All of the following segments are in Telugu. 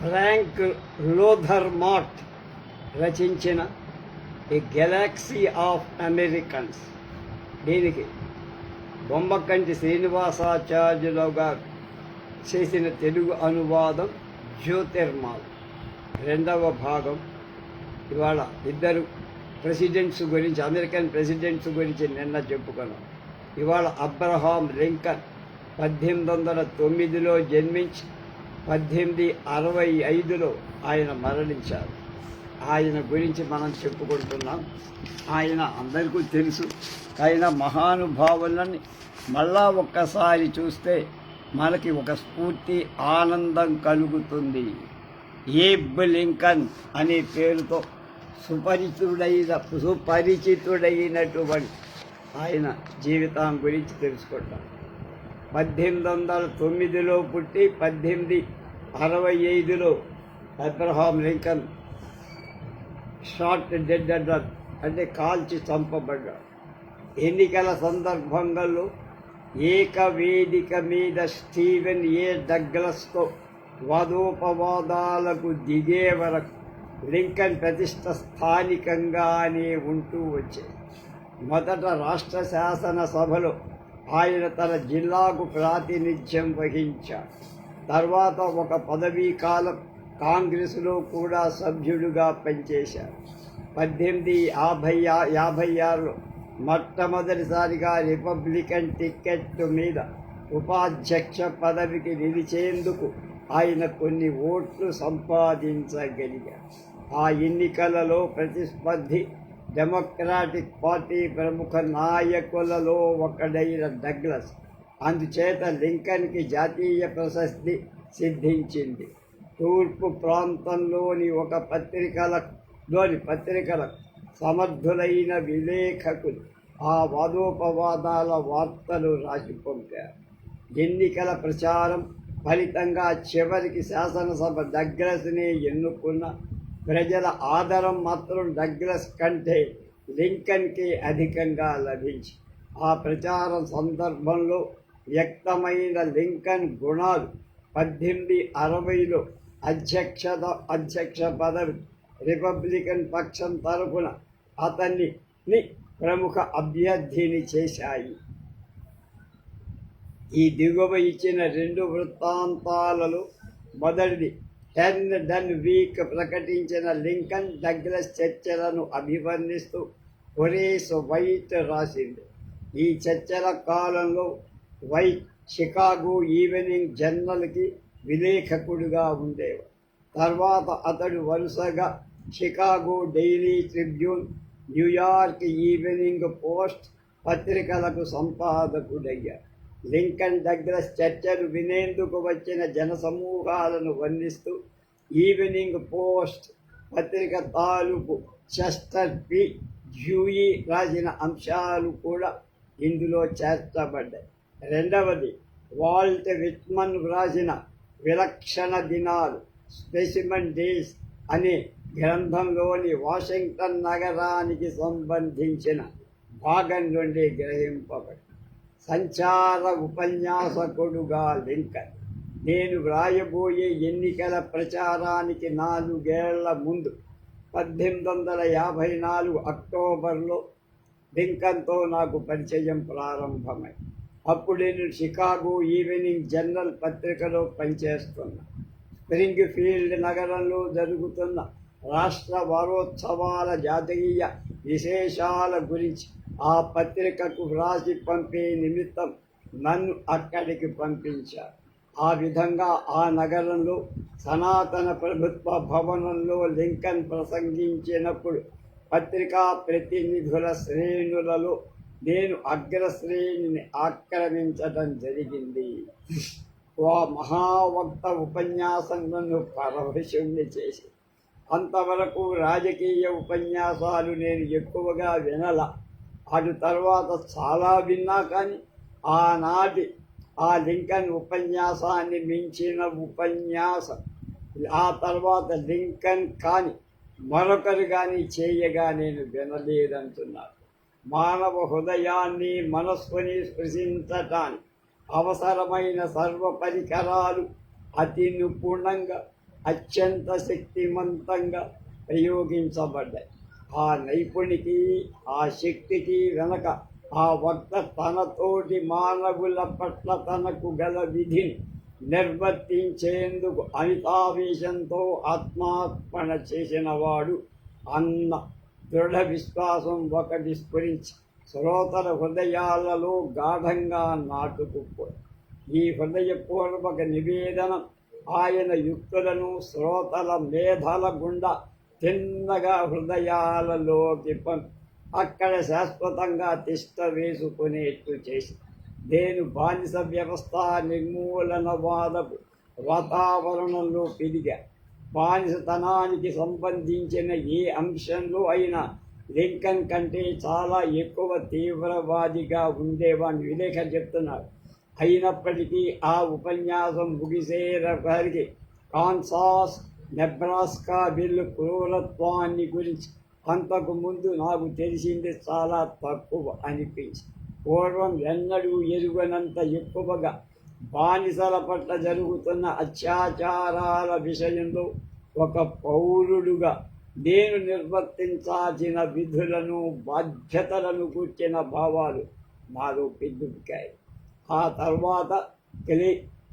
ఫ్రాంక్ లోథర్మాట్ రచించిన ఏ గెలాక్సీ ఆఫ్ అమెరికన్స్. దీనికి బొమ్మకంటి శ్రీనివాసాచార్యులుగా చేసిన తెలుగు అనువాదం జ్యోతిర్మాల్. రెండవ భాగం. ఇవాళ ఇద్దరు ప్రెసిడెంట్స్ గురించి, అమెరికన్ ప్రెసిడెంట్స్ గురించి నిన్న చెప్పుకున్నాం. ఇవాళ అబ్రహాం లింకన్ 1809లో జన్మించి 1865లో ఆయన మరణించారు. ఆయన గురించి మనం చెప్పుకుంటున్నాం. ఆయన అందరికీ తెలుసు. ఆయన మహానుభావులని మళ్ళా ఒక్కసారి చూస్తే మనకి ఒక స్ఫూర్తి, ఆనందం కలుగుతుంది. ఏబ్ లింకన్ అనే పేరుతో సుపరిచితుడైనటువంటి ఆయన జీవితం గురించి తెలుసుకుంటాం. 1809లో పుట్టి 1865లో అబ్రహాం లింకన్ షాట్ డెడ్ అంటే కాల్చి చంపబడ్డాడు. ఎన్నికల సందర్భంలో ఏకవేదిక మీద స్టీవెన్ ఏ డగ్లస్తో వాదోపవాదాలకు దిగే వరకు లింకన్ ప్రతిష్ట స్థానికంగానే ఉంటూ వచ్చేది. మొదట రాష్ట్ర శాసనసభలో ఆయన తన జిల్లాకు ప్రాతినిధ్యం వహించాడు. తర్వాత ఒక పదవీ కాలం కాంగ్రెసులో కూడా సభ్యుడిగా పనిచేశారు. 1856లో మొట్టమొదటిసారిగా రిపబ్లికన్ టికెట్ మీద ఉపాధ్యక్ష పదవికి నిలిచేందుకు ఆయన కొన్ని ఓట్లు సంపాదించగలిగారు. ఆ ఎన్నికలలో ప్రతిస్పర్ధి డెమోక్రాటిక్ పార్టీ ప్రముఖ నాయకులలో ఒకడైన డగ్లస్. అందుచేత లింకన్కి జాతీయ ప్రశస్తి సిద్ధించింది. తూర్పు ప్రాంతంలోని ఒక పత్రికల సమర్థులైన విలేఖకులు ఆ వాదోపవాదాల వార్తలు రాసి పంపారు. ఎన్నికల ప్రచారం ఫలితంగా చివరికి శాసనసభ డగ్లస్నే ఎన్నుకున్న ప్రజల ఆదరం మాత్రం డగ్లస్ కంటే లింకన్కే అధికంగా లభించి ఆ ప్రచారం సందర్భంలో వ్యక్తమైన లింకన్ గుణాలు 1860లో అధ్యక్ష పదవి రిపబ్లికన్ పక్షం తరఫున అతన్ని ప్రముఖ అభ్యర్థిని చేశాయి. ఈ దిగువ ఇచ్చిన రెండు వృత్తాంతాలలో మొదటిది టెన్ డన్ వీక్ ప్రకటించిన లింకన్ డగ్లస్ చర్చలను అభివర్ణిస్తూ హొరేస్ వైట్ రాసింది. ఈ చర్చల కాలంలో వైట్ షికాగో ఈవినింగ్ జర్నల్కి విలేఖకుడిగా ఉండేవాడు. తర్వాత అతడు వరుసగా Chicago Daily Tribune, New York Evening Post పత్రికలకు సంపాదకుడయ్యాడు. లింకన్ డగ్లస్ చర్చలు వినేందుకు వచ్చిన జనసమూహాలను వర్ణిస్తూ ఈవినింగ్ పోస్ట్ పత్రిక తాలూకు చెస్టర్ పి. డ్యూయి రాసిన అంశాలు కూడా ఇందులో చేర్చబడ్డాయి. రెండవది వాల్ట్ విట్మన్ వ్రాసిన విలక్షణ దినాలు, స్పెసిమన్ డేస్ అనే గ్రంథంలోని వాషింగ్టన్ నగరానికి సంబంధించిన భాగం నుండి గ్రహింపబడి సంచార ఉపన్యాసకుడుగా లింకన్. నేను వ్రాయబోయే ఎన్నికల ప్రచారానికి 4 ఏళ్ల ముందు 1854 అక్టోబర్లో లింకన్తో నాకు పరిచయం ప్రారంభమై అప్పుడు నేను షికాగో ఈవినింగ్ జర్నల్ పత్రికలో పనిచేస్తున్నా. స్ప్రింగ్ ఫీల్డ్ నగరంలో జరుగుతున్న రాష్ట్ర వారోత్సవాల జాతీయ విశేషాల గురించి ఆ పత్రికకు వ్రాసి పంపే నిమిత్తం నన్ను అక్కడికి పంపించారు. ఆ విధంగా ఆ నగరంలో సనాతన ప్రభుత్వ భవనంలో లింకన్ ప్రసంగించినప్పుడు పత్రికా ప్రతినిధుల శ్రేణులలో నేను అగ్రశ్రేణిని ఆక్రమించడం జరిగింది. ఆ మహావక్త ఉపన్యాసం నన్ను పరవశుణ్ణి చేసి, అంతవరకు రాజకీయ ఉపన్యాసాలు నేను ఎక్కువగా వినల. అటు తర్వాత చాలా విన్నా, కానీ ఆనాటి ఆ లింకన్ ఉపన్యాసాన్ని మించిన ఉపన్యాసం ఆ తర్వాత లింకన్ కానీ మరొకరు కానీ చేయగా నేను వినలేదంటున్నారు. మానవ హృదయాన్ని, మనస్సుని స్పృశించటానికి అవసరమైన సర్వ పరికరాలు అతి నిపుణంగా అత్యంత శక్తివంతంగా ప్రయోగించబడ్డాయి. ఆ నైపుణికి, ఆ శక్తికి వెనక ఆ వక్త తనతోటి మానవుల పట్ల తనకు గల విధిని నిర్వర్తించేందుకు అమితావేశంతో ఆత్మార్పణ చేసినవాడు అన్న దృఢ విశ్వాసం ఒకటి స్ఫురించి శ్రోతల హృదయాలలో గాఢంగా నాటుకుపోయి ఈ హృదయపూర్వక నివేదనం ఆయన యుక్తులను శ్రోతల మేధల గుండా తిన్నగా హృదయాలలోకి పంపి అక్కడ శాశ్వతంగా తిష్ట వేసుకునేట్టు చేసి నేను బానిస వ్యవస్థ నిర్మూలనవాదపు వాతావరణంలో పెరిగా. బానిసతనానికి సంబంధించిన ఏ అంశంలో అయినా లింకన్ కంటే చాలా ఎక్కువ తీవ్రవాదిగా ఉండేవాడిని విలేఖ చెప్తున్నారు. అయినప్పటికీ ఆ ఉపన్యాసం ముగిసేసరికి కాన్సాస్ నెబ్రాస్కా బిల్లు క్రూరత్వాన్ని గురించి అంతకు ముందు నాకు తెలిసింది చాలా తక్కువ అనిపించి పూర్వం ఎన్నడూ ఎరుగనంత ఎక్కువగా బానిసల పట్ల జరుగుతున్న అత్యాచారాల విషయంలో ఒక పౌరుడుగా నేను నిర్వర్తించాల్సిన విధులను బాధ్యతలను కూర్చిన భావాలు నాలో పెద్దుకాయి. ఆ తర్వాత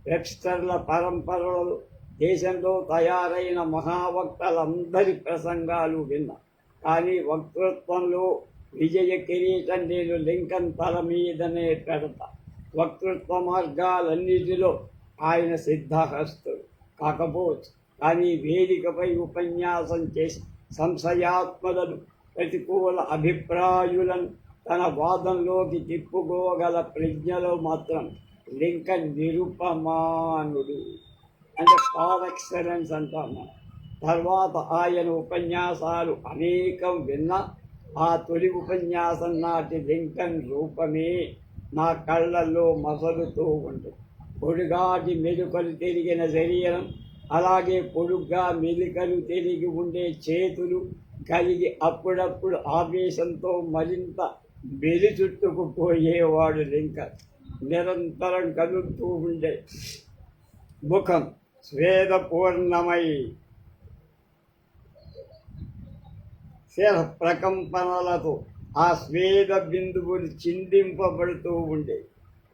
వెబ్స్టర్ల పరంపరలు దేశంలో తయారైన మహావక్తలందరి ప్రసంగాలు విన్నా. కానీ వక్తృత్వంలో విజయ కిరీటం నేను లింకన్ తల మీదనే పెడతా. వక్తృత్వ మార్గాలన్నిటిలో ఆయన సిద్ధహస్తుడు కాకపోవచ్చు. కానీ వేదికపై ఉపన్యాసం చేసి సంశయాత్మలను, ప్రతికూల అభిప్రాయులను తన వాదంలోకి తిప్పుకోగల ప్రజ్ఞలో మాత్రం లింకన్ నిరుపమానుడు. అంటే పార్ ఎక్సలెన్స్ అంటాము. తర్వాత ఆయన ఉపన్యాసాలు అనేకం విన్నా ఆ తొలి ఉపన్యాసం నాటి లింకన్ రూపమే నా కళ్ళల్లో మసలుతూ ఉంటుంది. పొడుగాటి మెలుకలు తిరిగిన శరీరం, అలాగే పొడుగ్గా మెలికలు తిరిగి ఉండే చేతులు కలిగి అప్పుడప్పుడు ఆవేశంతో మరింత మెలిచుట్టుకుపోయేవాడు లింకన్. నిరంతరం కదులుతూ ఉండే ముఖం స్వేదపూర్ణమై శిర ప్రకంపనలతో ఆ స్వేద బిందువులు చిందింపబడుతూ ఉండే.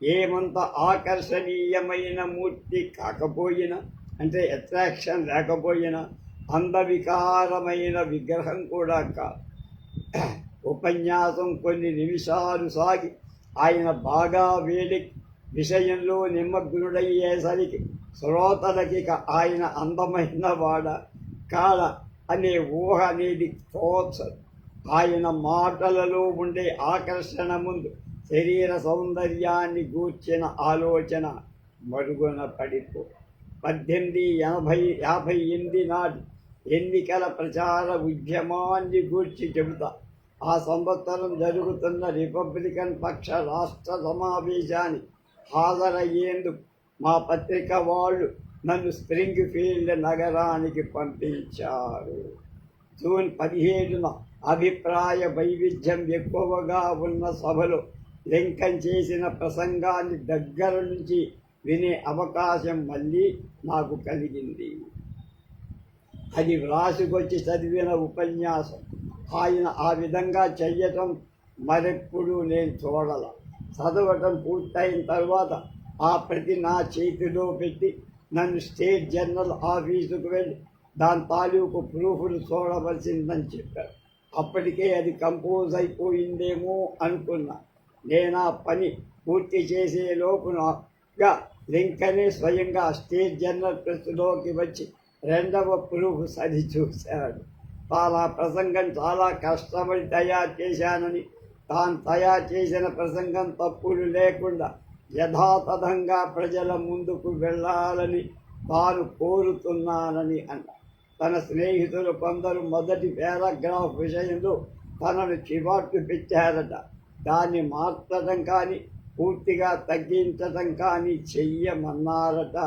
ఏమంత ఆకర్షణీయమైన మూర్తి కాకపోయినా, అంటే అట్రాక్షన్ లేకపోయినా, అందవికారమైన విగ్రహం కూడా కాదు. ఉపన్యాసం కొన్ని నిమిషాలు సాగి ఆయన బాగా వేడి విషయంలో నిమగ్నుడయ్యేసరికి శ్రోతలకి ఆయన అందమైన వాడ కాడ అనే ఊహ అనేది తోచదు. ఆయన మాటలలో ఉండే ఆకర్షణ ముందు శరీర సౌందర్యాన్ని గూర్చిన ఆలోచన మరుగున పడిపో. 1858 నాటి ఎన్నికల ప్రచార ఉద్యమాన్ని గూర్చి చెబుతా. ఆ సంవత్సరం జరుగుతున్న రిపబ్లికన్ పక్ష రాష్ట్ర సమావేశానికి హాజరయ్యేందుకు మా పత్రిక వాళ్ళు నన్ను స్ప్రింగ్ ఫీల్డ్ నగరానికి పంపించారు. జూన్ 17న అభిప్రాయ వైవిధ్యం ఎక్కువగా ఉన్న సభలో లింకన్ చేసిన ప్రసంగాన్ని దగ్గర నుంచి వినే అవకాశం మళ్ళీ నాకు కలిగింది. అది వ్రాసుకొచ్చి చదివిన ఉపన్యాసం. ఆయన ఆ విధంగా చెయ్యటం మరెప్పుడు నేను చూడాల. చదవటం పూర్తయిన తర్వాత ఆ ప్రతి నా చేతిలో పెట్టి నన్ను స్టేట్ జనరల్ ఆఫీసుకు వెళ్ళి దాని తాలూకు ప్రూఫ్లు చూడవలసిందని చెప్పారు. అప్పటికే అది కంపోజ్ అయిపోయిందేమో అనుకున్నా. నేను ఆ పని పూర్తి చేసే లోపుగా లింకనే స్వయంగా స్టేట్ జనరల్ ప్రెస్లోకి వచ్చి రెండవ ప్రూఫ్ సరి చూశాడు. తాను ప్రసంగం చాలా కష్టపడి తయారు చేశానని, తాను తయారు చేసిన ప్రసంగం తప్పులు లేకుండా యథాతథంగా ప్రజల ముందుకు వెళ్ళాలని తాను కోరుతున్నానని అన్నారు. తన స్నేహితులు కొందరు మొదటి పారాగ్రాఫ్ విషయంలో తనను చివాట్లు పెట్టారట. దాన్ని మార్చడం కానీ పూర్తిగా తగ్గించడం కానీ చెయ్యమన్నారట.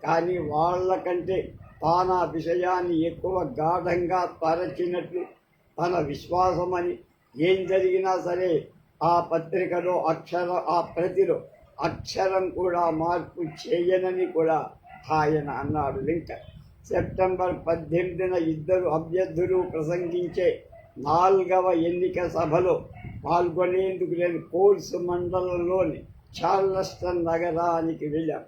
కానీ వాళ్ళకంటే తాను ఆ విషయాన్ని ఎక్కువ గాఢంగా తరచినట్లు తన విశ్వాసమని, ఏం జరిగినా సరే ఆ పత్రికలో ఆ ప్రతిలో అక్షరం కూడా మార్పు చేయనని కూడా ఆయన అన్నాడు లింకన్. సెప్టెంబర్ 18న ఇద్దరు అభ్యర్థులు ప్రసంగించే 4వ ఎన్నిక సభలో పాల్గొనేందుకు నేను కోల్స్ మండలంలోని చార్లస్టన్ నగరానికి వెళ్ళాం.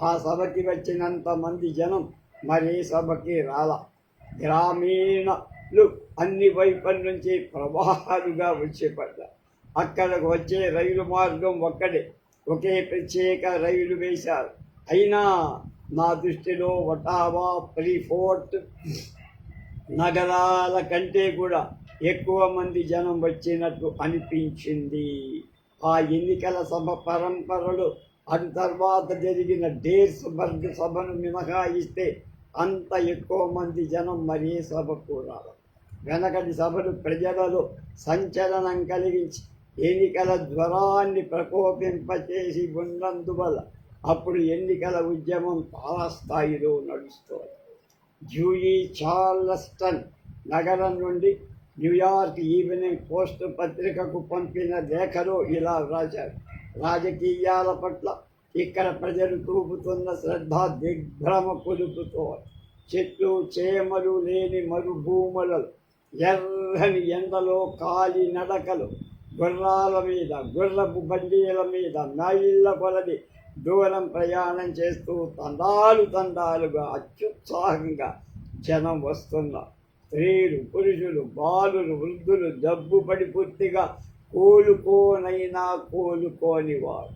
ఆ సభకి వచ్చినంత మంది జనం మరే సభకి రాలా. గ్రామీణలు అన్ని వైపుల నుంచి ప్రవాహాలుగా వచ్చి పడ్డారు. అక్కడకు వచ్చే రైలు మార్గం ఒకే ప్రత్యేక రైలు వేశారు. అయినా నా దృష్టిలో ఒటావా, ఫ్రీఫోర్ట్ నగరాల కంటే కూడా ఎక్కువ మంది జనం వచ్చినట్టు అనిపించింది. ఆ ఎన్నికల సభ పరంపరలో అటు తర్వాత జరిగిన డేర్స్బర్గ్ సభను మినహాయిస్తే అంత ఎక్కువ మంది జనం మరే సభకు రారు. వెనకటి సభలు ప్రజలలో సంచలనం కలిగించి ఎన్నికల జ్వరాన్ని ప్రకోపింపచేసి ఉన్నందువల్ల అప్పుడు ఎన్నికల ఉద్యమం తారస్థాయిలో నడుస్తోంది. డ్యూయి చార్లస్టన్ నగరం నుండి న్యూయార్క్ ఈవినింగ్ పోస్ట్ పత్రికకు పంపిన లేఖలో ఇలా రాశారు. రాజకీయాల పట్ల ఇక్కడ ప్రజలు చూపుతున్న శ్రద్ధ దిగ్భ్రమ కొలుపుతో చెట్లు చేమలు లేని మరుభూములలో ఎర్రని ఎండలో కాలి నడకలు, గుర్రాల మీద, గుర్రపు బండీల మీద మైళ్ళ కొలది దూరం ప్రయాణం చేస్తూ తండాలుగా అత్యుత్సాహంగా జనం వస్తున్నారు. స్త్రీలు, పురుషులు, బాలులు, వృద్ధులు జబ్బుపడి పూర్తిగా కోలుకోని వాడు,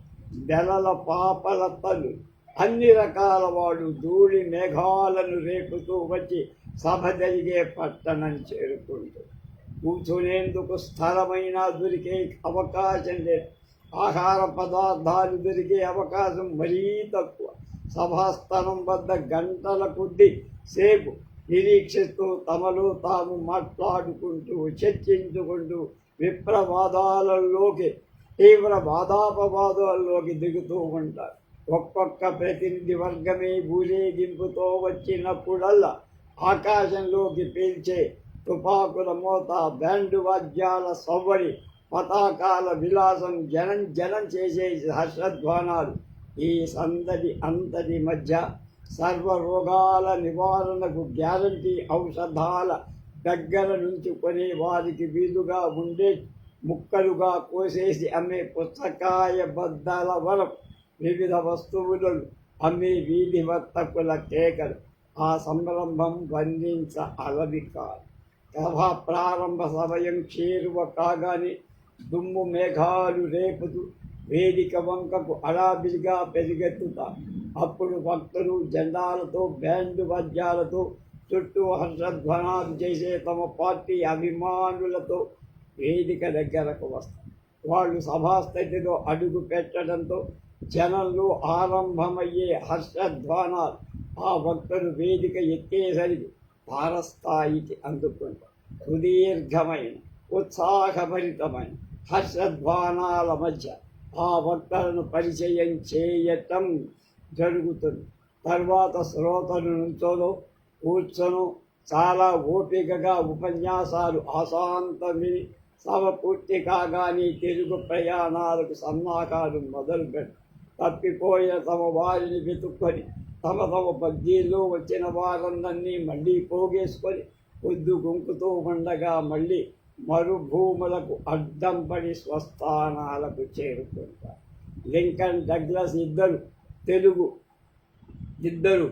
బెలల పాపల తల్లు, అన్ని రకాల వాడు ధూళి మేఘాలను రేపుతూ వచ్చి సభ జరిగే పట్టణం చేరుకుంటూ కూర్చునేందుకు స్థలమైన దొరికే అవకాశం లేదు. ఆహార పదార్థాలు దొరికే అవకాశం మరీ తక్కువ. సభాస్థలం వద్ద గంటల కొద్దీ సేపు నిరీక్షిస్తూ తమలో తాము మాట్లాడుకుంటూ చర్చించుకుంటూ విప్రవాదాలలోకి తీవ్ర వాదాపవాదాల్లోకి దిగుతూ ఉంటారు. ఒక్కొక్క ప్రతినిధి వర్గమే ఊరేగింపుతో వచ్చినప్పుడల్లా ఆకాశంలోకి పీల్చే తుపాకుల మోత, బ్యాండు వాద్యాల సవ్వడి, పతాకాల విలాసం, జనం చేసే హర్షధ్వానాలు, ఈ సందడి అంతటి మధ్య సర్వరోగాల నివారణకు గ్యారంటీ ఔషధాల దగ్గర నుంచి కొనే వారికి వీలుగా ఉండే ముక్కలుగా కోసేసి అమ్మే పుచ్చకాయ బద్దల వరకు వివిధ వస్తువులను అమ్మే వీధి వర్తకుల కేకలు ఆ సంరంభం వర్ణించ అలవి కాదు. సభ ప్రారంభ సమయం చేరువ కాగానే దుమ్ము మేఘాలు రేపుతూ వేదిక వంకకు అడాబిడిగా పెరిగెత్తుతారు. అప్పుడు భక్తులు జెండాలతో, బ్యాండు వాద్యాలతో చుట్టూ హర్షధ్వనాలు చేసే తమ పార్టీ అభిమానులతో వేదిక దగ్గరకు వస్తారు. వాళ్ళు సభాస్థితిలో అడుగు పెట్టడంతో జనంలో ఆరంభమయ్యే హర్షధ్వానాలు ఆ భక్తులు వేదిక ఎక్కేసరికి తారస్థాయికి అందుకుంటారు. సుదీర్ఘమైన ఉత్సాహభరితమైన హర్షధ్వానాల మధ్య ఆ భక్తులను పరిచయం చేయటం జరుగుతుంది. తర్వాత శ్రోతలు నుంచోనో కూర్చొను చాలా ఓపికగా ఉపన్యాసాలు ఆశాంతం విని సభ పూర్తి కాగానే తిరుగు ప్రయాణాలకు సన్నాహాలు మొదలుపెట్టారు. తప్పిపోయిన తమ వారిని వెతుక్కొని తమ పద్దీల్లో వచ్చిన వారందరినీ మళ్ళీ పోగేసుకొని పొద్దు గుంకుతూ ఉండగా మళ్ళీ మరుభూములకు అడ్డం పడి స్వస్థానాలకు చేరుకుంటారు. లింకన్, డగ్లస్ ఇద్దరు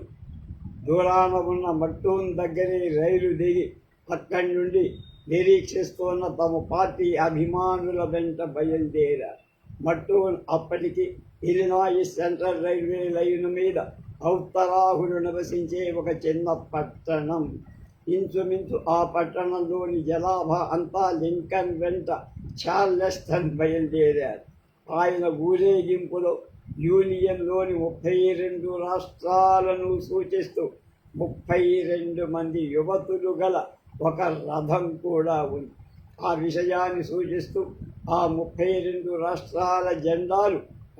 దూరాన ఉన్న మట్టూన్ దగ్గరే రైలు దిగి అక్కడి నుండి నిరీక్షిస్తున్న తమ పార్టీ అభిమానుల వెంట బయలుదేరారు. మట్టూన్ అప్పటికి ఇలినాయిస్ సెంట్రల్ రైల్వే లైను మీద ఔత్తరాహులు నివసించే ఒక చిన్న పట్టణం. ఇంచుమించు ఆ పట్టణంలోని జనాభా అంతా లింకన్ వెంట చార్లెస్టన్ బయలుదేరారు. ఆయన ఊరేగింపులో యూనియన్లోని 32 రాష్ట్రాలను సూచిస్తూ 32 మంది యువతులు గల ఒక రథం కూడా ఉంది. ఆ విషయాన్ని సూచిస్తూ ఆ 32 రాష్ట్రాల జెండాలు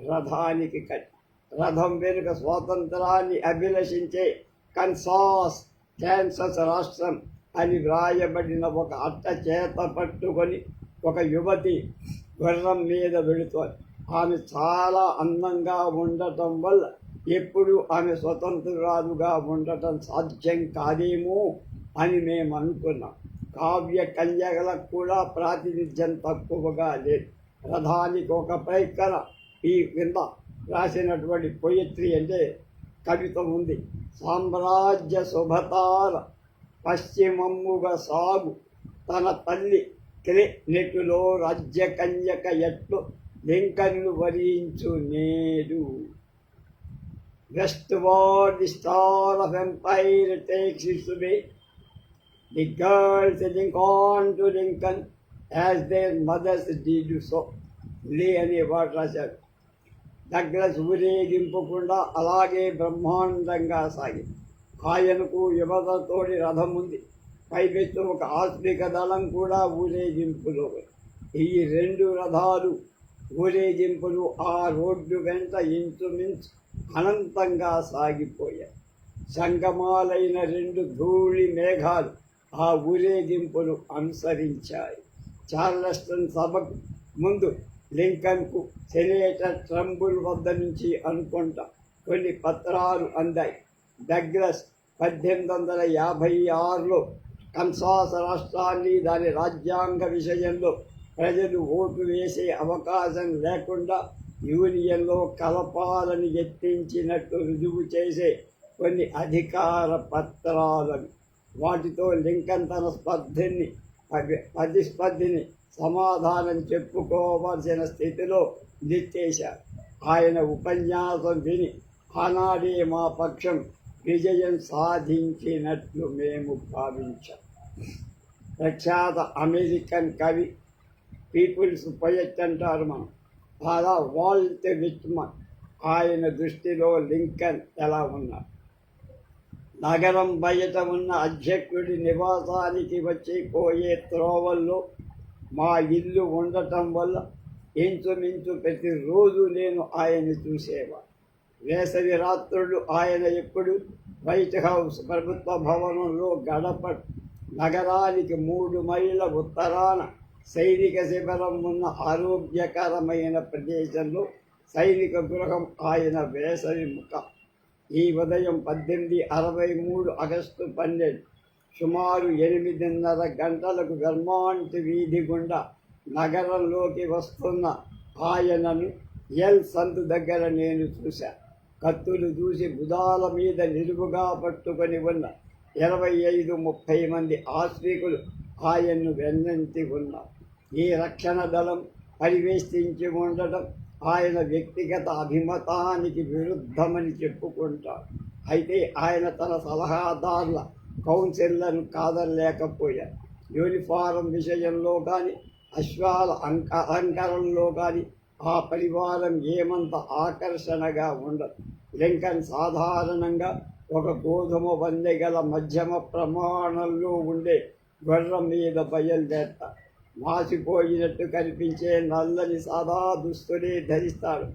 రథానికి కట్టి, రథం వెనుక స్వాతంత్రాన్ని అభిలషించే కాన్సాస్ రాష్ట్రం అని వ్రాయబడిన ఒక అట్ట చేత పట్టుకొని ఒక యువతి గుర్రం మీద వెళుతోంది. ఆమె చాలా అందంగా ఉండటం వల్ల ఎప్పుడు ఆమె స్వతంత్రురాలుగా ఉండటం సాధ్యం కాదేమో అని మేము అనుకున్నాం. కావ్య కన్యకలకు కూడా ప్రాతినిధ్యం తక్కువగా లేదు. రథానికి ఒక ప్రయత్న ఈ క్రింద రాసినటువంటి పొయిట్రీ అంటే కవిత ఉంది. సామ్రాజ్య శుభతార పశ్చిమమ్ముగా సాగు తన తల్లి నెట్టులో రాజ్య కన్యక ఎట్లు లింకన్ను వరించు నేడు. Westward the star of empire takes its way. The girls heading on to Lincoln as their mothers did so. లే అనే వాడు రాశాడు. డగ్లస్ ఊరేగింపకుండా అలాగే బ్రహ్మాండంగా సాగింది. ఆయనకు యువతతోడి రథం ఉంది. పైపెత్తు ఒక ఆస్తిక దళం కూడా ఊరేగింపులో. ఈ రెండు రథాలు ఊరేగింపులు ఆ రోడ్డు వెంట ఇంచుమించు అనంతంగా సాగిపోయాయి. సంగమాలైన రెండు ధూళి మేఘాలు ఆ ఊరేగింపును అనుసరించాయి. చార్లెస్టన్ సభకు ముందు లింకన్కు సెనేటర్ ట్రంబుల్ వద్ద నుంచి అనుకుంటా కొన్ని పత్రాలు అందాయి. డగ్లస్ 1856లో కన్సాస్ రాష్ట్రాన్ని దాని రాజ్యాంగ విషయంలో ప్రజలు ఓటు వేసే అవకాశం లేకుండా యూనియన్లో కలపాలని యత్నించినట్టు రుజువు చేసే కొన్ని అధికార పత్రాలను. వాటితో లింకన్ తన ప్రతిస్పర్ధిని సమాధానం చెప్పుకోవాల్సిన స్థితిలో నిలిచేశారు. ఆయన ఉపన్యాసం విని ఆనాడే మా పక్షం విజయం సాధించినట్లు మేము భావించాం. ప్రఖ్యాత అమెరికన్ కవి, పీపుల్స్ పొయట్ అంటారు మనం, అలా వాల్ట్ విట్మన్, ఆయన దృష్టిలో లింకన్ ఎలా ఉన్నారు? నగరం బయట ఉన్న అధ్యక్షుడి నివాసానికి వచ్చి పోయే త్రోవల్లో మా ఇల్లు ఉండటం వల్ల ఇంచుమించు ప్రతిరోజు నేను ఆయన చూసేవాడు. వేసవి రాత్రులు ఆయన ఎప్పుడు వైట్ హౌస్ ప్రభుత్వ భవనంలో గడపడు. నగరానికి 3 మైళ్ళ ఉత్తరాన సైనిక శిబిరం ఉన్న ఆరోగ్యకరమైన ప్రదేశంలో సైనిక గృహం ఆయన వేసవి ముఖం. ఈ ఉదయం 1863 ఆగస్టు 12 సుమారు 8:30 గంటలకు వెల్మాంట్ వీధి గుండా నగరంలోకి వస్తున్న ఆయనను ఎల్ సందు దగ్గర నేను చూశాను. కత్తులు చూసి భుజాల మీద నిలువుగా పట్టుకొని ఉన్న 25-30 మంది ఆశ్రికులు ఆయన్ను వెన్నంటి ఉన్నారు. ఈ రక్షణ దళం పరివేష్టించి ఉండటం ఆయన వ్యక్తిగత అభిమతానికి విరుద్ధమని చెప్పుకుంటారు. అయితే ఆయన తన సలహాదారుల కౌన్సిల్లను కాదలేకపోయారు. యూనిఫారం విషయంలో కానీ అశ్వాల అలంకరణలో కానీ ఆ పరివారం ఏమంత ఆకర్షణగా ఉండదు. లింకన్ సాధారణంగా ఒక గోధుమ వన్నె గల మధ్యమ ప్రమాణంలో ఉండే గుర్రం మీద బయలుదేరతారు. మాసిపోయినట్టు కనిపించే నల్లని సాదా దుస్తులే ధరిస్తాడు.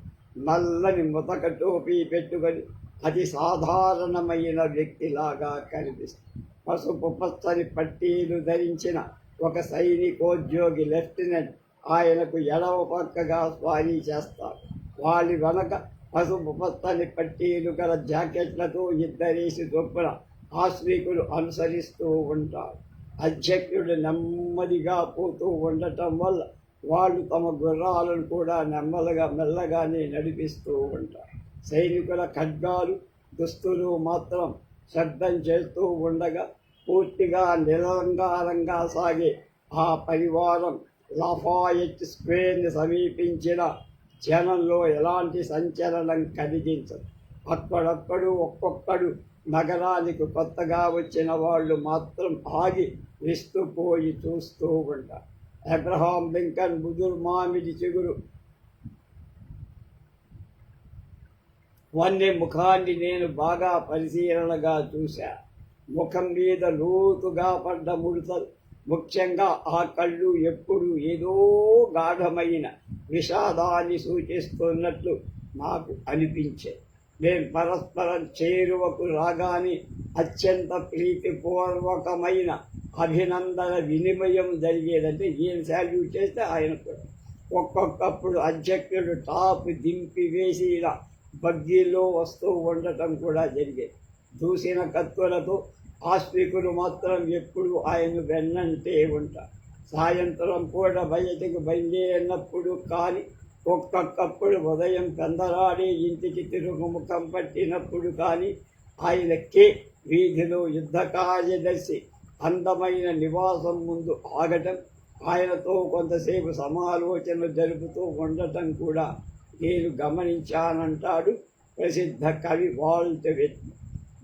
నల్లని ముతక టోపీ పెట్టుకొని అతి సాధారణమైన వ్యక్తిలాగా కనిపిస్తాడు. పసుపు పచ్చని పట్టీలు ధరించిన ఒక సైనికోద్యోగి లెఫ్టినెంట్ ఆయనకు ఎడవ పక్కగా స్వారీ చేస్తారు. వాళ్ళ వెనక పసుపు పచ్చని పట్టీలు గల జాకెట్లతో 2 చొప్పున ఆశ్రికులు అనుసరిస్తూ ఉంటారు. అధ్యక్షుడు నెమ్మదిగా పోతూ ఉండటం వల్ల వాళ్ళు తమ గుర్రాలను కూడా మెల్లగానే నడిపిస్తూ ఉంటారు. సైనికుల ఖడ్గాలు దుస్తులు మాత్రం శబ్దం చేస్తూ ఉండగా పూర్తిగా నిరంగారంగా సాగే ఆ పరివారం లఫాయెట్ స్క్వేర్ని సమీపించిన జనంలో ఎలాంటి సంచలనం కలిగించదు. అక్కడక్కడు ఒక్కొక్కడు నగరానికి కొత్తగా వచ్చిన వాళ్ళు మాత్రం ఆగి విస్తుపోయి చూస్తూ ఉంటారు. అబ్రహాం లింకన్ ముదురు మామిడి చిగురు వన్నె ముఖాన్ని నేను బాగా పరిశీలనగా చూశా. ముఖం మీద లోతుగా పడ్డ ముడతలు, ముఖ్యంగా ఆ కళ్ళు ఎప్పుడు ఏదో గాఢమైన విషాదాన్ని సూచిస్తున్నట్లు నాకు అనిపించే. మేము పరస్పరం చేరువకు రాగానే అత్యంత ప్రీతిపూర్వకమైన అభినందన వినిమయం జరిగేదంటే ఈయన శాల్యూట్ చేస్తే ఆయన కూడా ఒక్కొక్కప్పుడు అధ్యక్షుడు టాప్ దింపి వేసి ఇలా బగ్గీలో వస్తూ ఉండటం కూడా జరిగేది. దూసిన కత్తులతో ఆస్తికులు మాత్రం ఎప్పుడు ఆయన వెన్నంటే ఉంటారు. సాయంత్రం కూడా బయటకు బయలుదేరినప్పుడు కానీ, ఒక్కొక్కప్పుడు ఉదయం పెందరాడి ఇంటికి తిరుగుముఖం పట్టినప్పుడు కానీ ఆయనకే వీధిలో యుద్ధ కార్యదర్శి అందమైన నివాసం ముందు ఆగటం, ఆయనతో కొంతసేపు సమాలోచనలు జరుపుతూ ఉండటం కూడా నేను గమనించానంటాడు ప్రసిద్ధ కవి వాల్ట్ విట్మన్.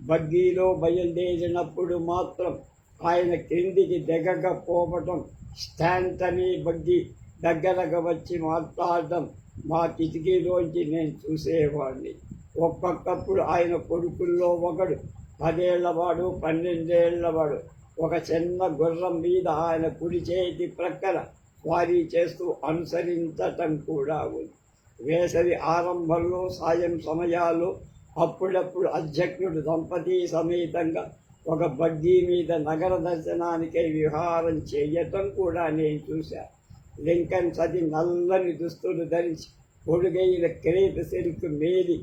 బగ్గీలో బయలుదేరినప్పుడు మాత్రం ఆయన క్రిందికి దిగకపోవటం, స్టాంటనీ బగ్గీ దగ్గరకు వచ్చి మాట్లాడటం మా కిటికీలోంచి నేను చూసేవాడిని. ఒక్కొక్కప్పుడు ఆయన కొడుకుల్లో ఒకడు 10 ఏళ్లవాడు 12 ఏళ్లవాడు ఒక చిన్న గుర్రం మీద ఆయన కుడి చేతి ప్రక్కన స్వారీ చేస్తూ అనుసరించటం కూడా ఉంది. వేసవి ఆరంభంలో సాయం సమయాల్లో అప్పుడప్పుడు అధ్యక్షుడు దంపతి సమేతంగా ఒక బగ్గీ మీద నగర దర్శనానికై విహారం చేయటం కూడా నేను చూశాను. లింకన్ సతి నల్లని దుస్తులు ధరించి పొడుగైన క్రేప్ సిల్క్ మేలి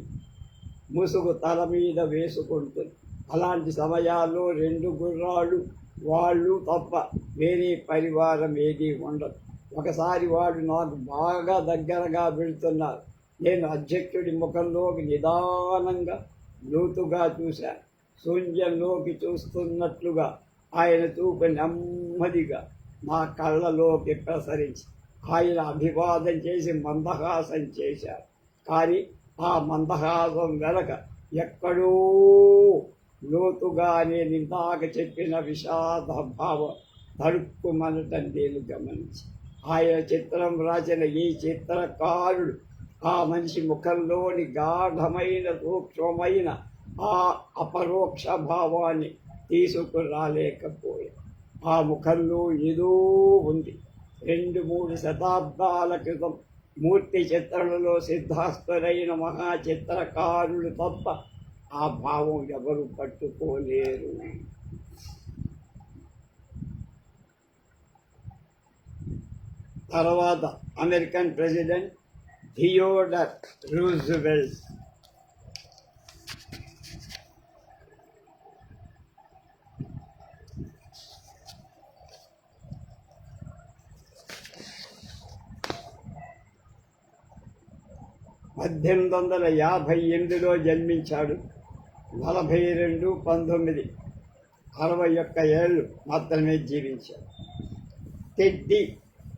ముసుగు తల మీద వేసుకుంటుంది. అలాంటి సమయాల్లో 2 గుర్రాలు వాళ్ళు తప్ప వేరే పరివారం ఏదీ ఉండదు. ఒకసారి వాడు నాకు బాగా దగ్గరగా వెళుతున్నారు. నేను అధ్యక్షుడి ముఖంలోకి నిదానంగా లోతుగా చూశాను. శూన్యంలోకి చూస్తున్నట్లుగా ఆయన చూపు నెమ్మదిగా నా కళ్ళలోకి ప్రసరించి ఆయన అభివాదం చేసి మందహాసం చేశారు. కానీ ఆ మందహాసం వెనక ఎక్కడో లోతుగా నేను ఇందాక చెప్పిన విషాద భావం తడుక్కుమనటం నేను గమనించి, ఆయన చిత్రం రాసిన ఈ చిత్రకారుడు ఆ మనిషి ముఖంలోని గాఢమైన సూక్ష్మమైన ఆ అపరోక్ష భావాన్ని తీసుకురాలేకపోయాడు. ఆ ముఖంలో ఏదో ఉంది. 2-3 శతాబ్దాల క్రితం మూర్తి చిత్రణలో సిద్ధాస్తులైన మహాచిత్రకారులు తప్ప ఆ భావం ఎవరు పట్టుకోలేరు. తర్వాత అమెరికన్ ప్రెసిడెంట్ థియోడర్ రూజ్వెల్ట్. పద్దెనిమిది వందల 58లో జన్మించాడు. 42, 19, 61 ఏళ్ళు మాత్రమే జీవించాడు. టెడ్డీ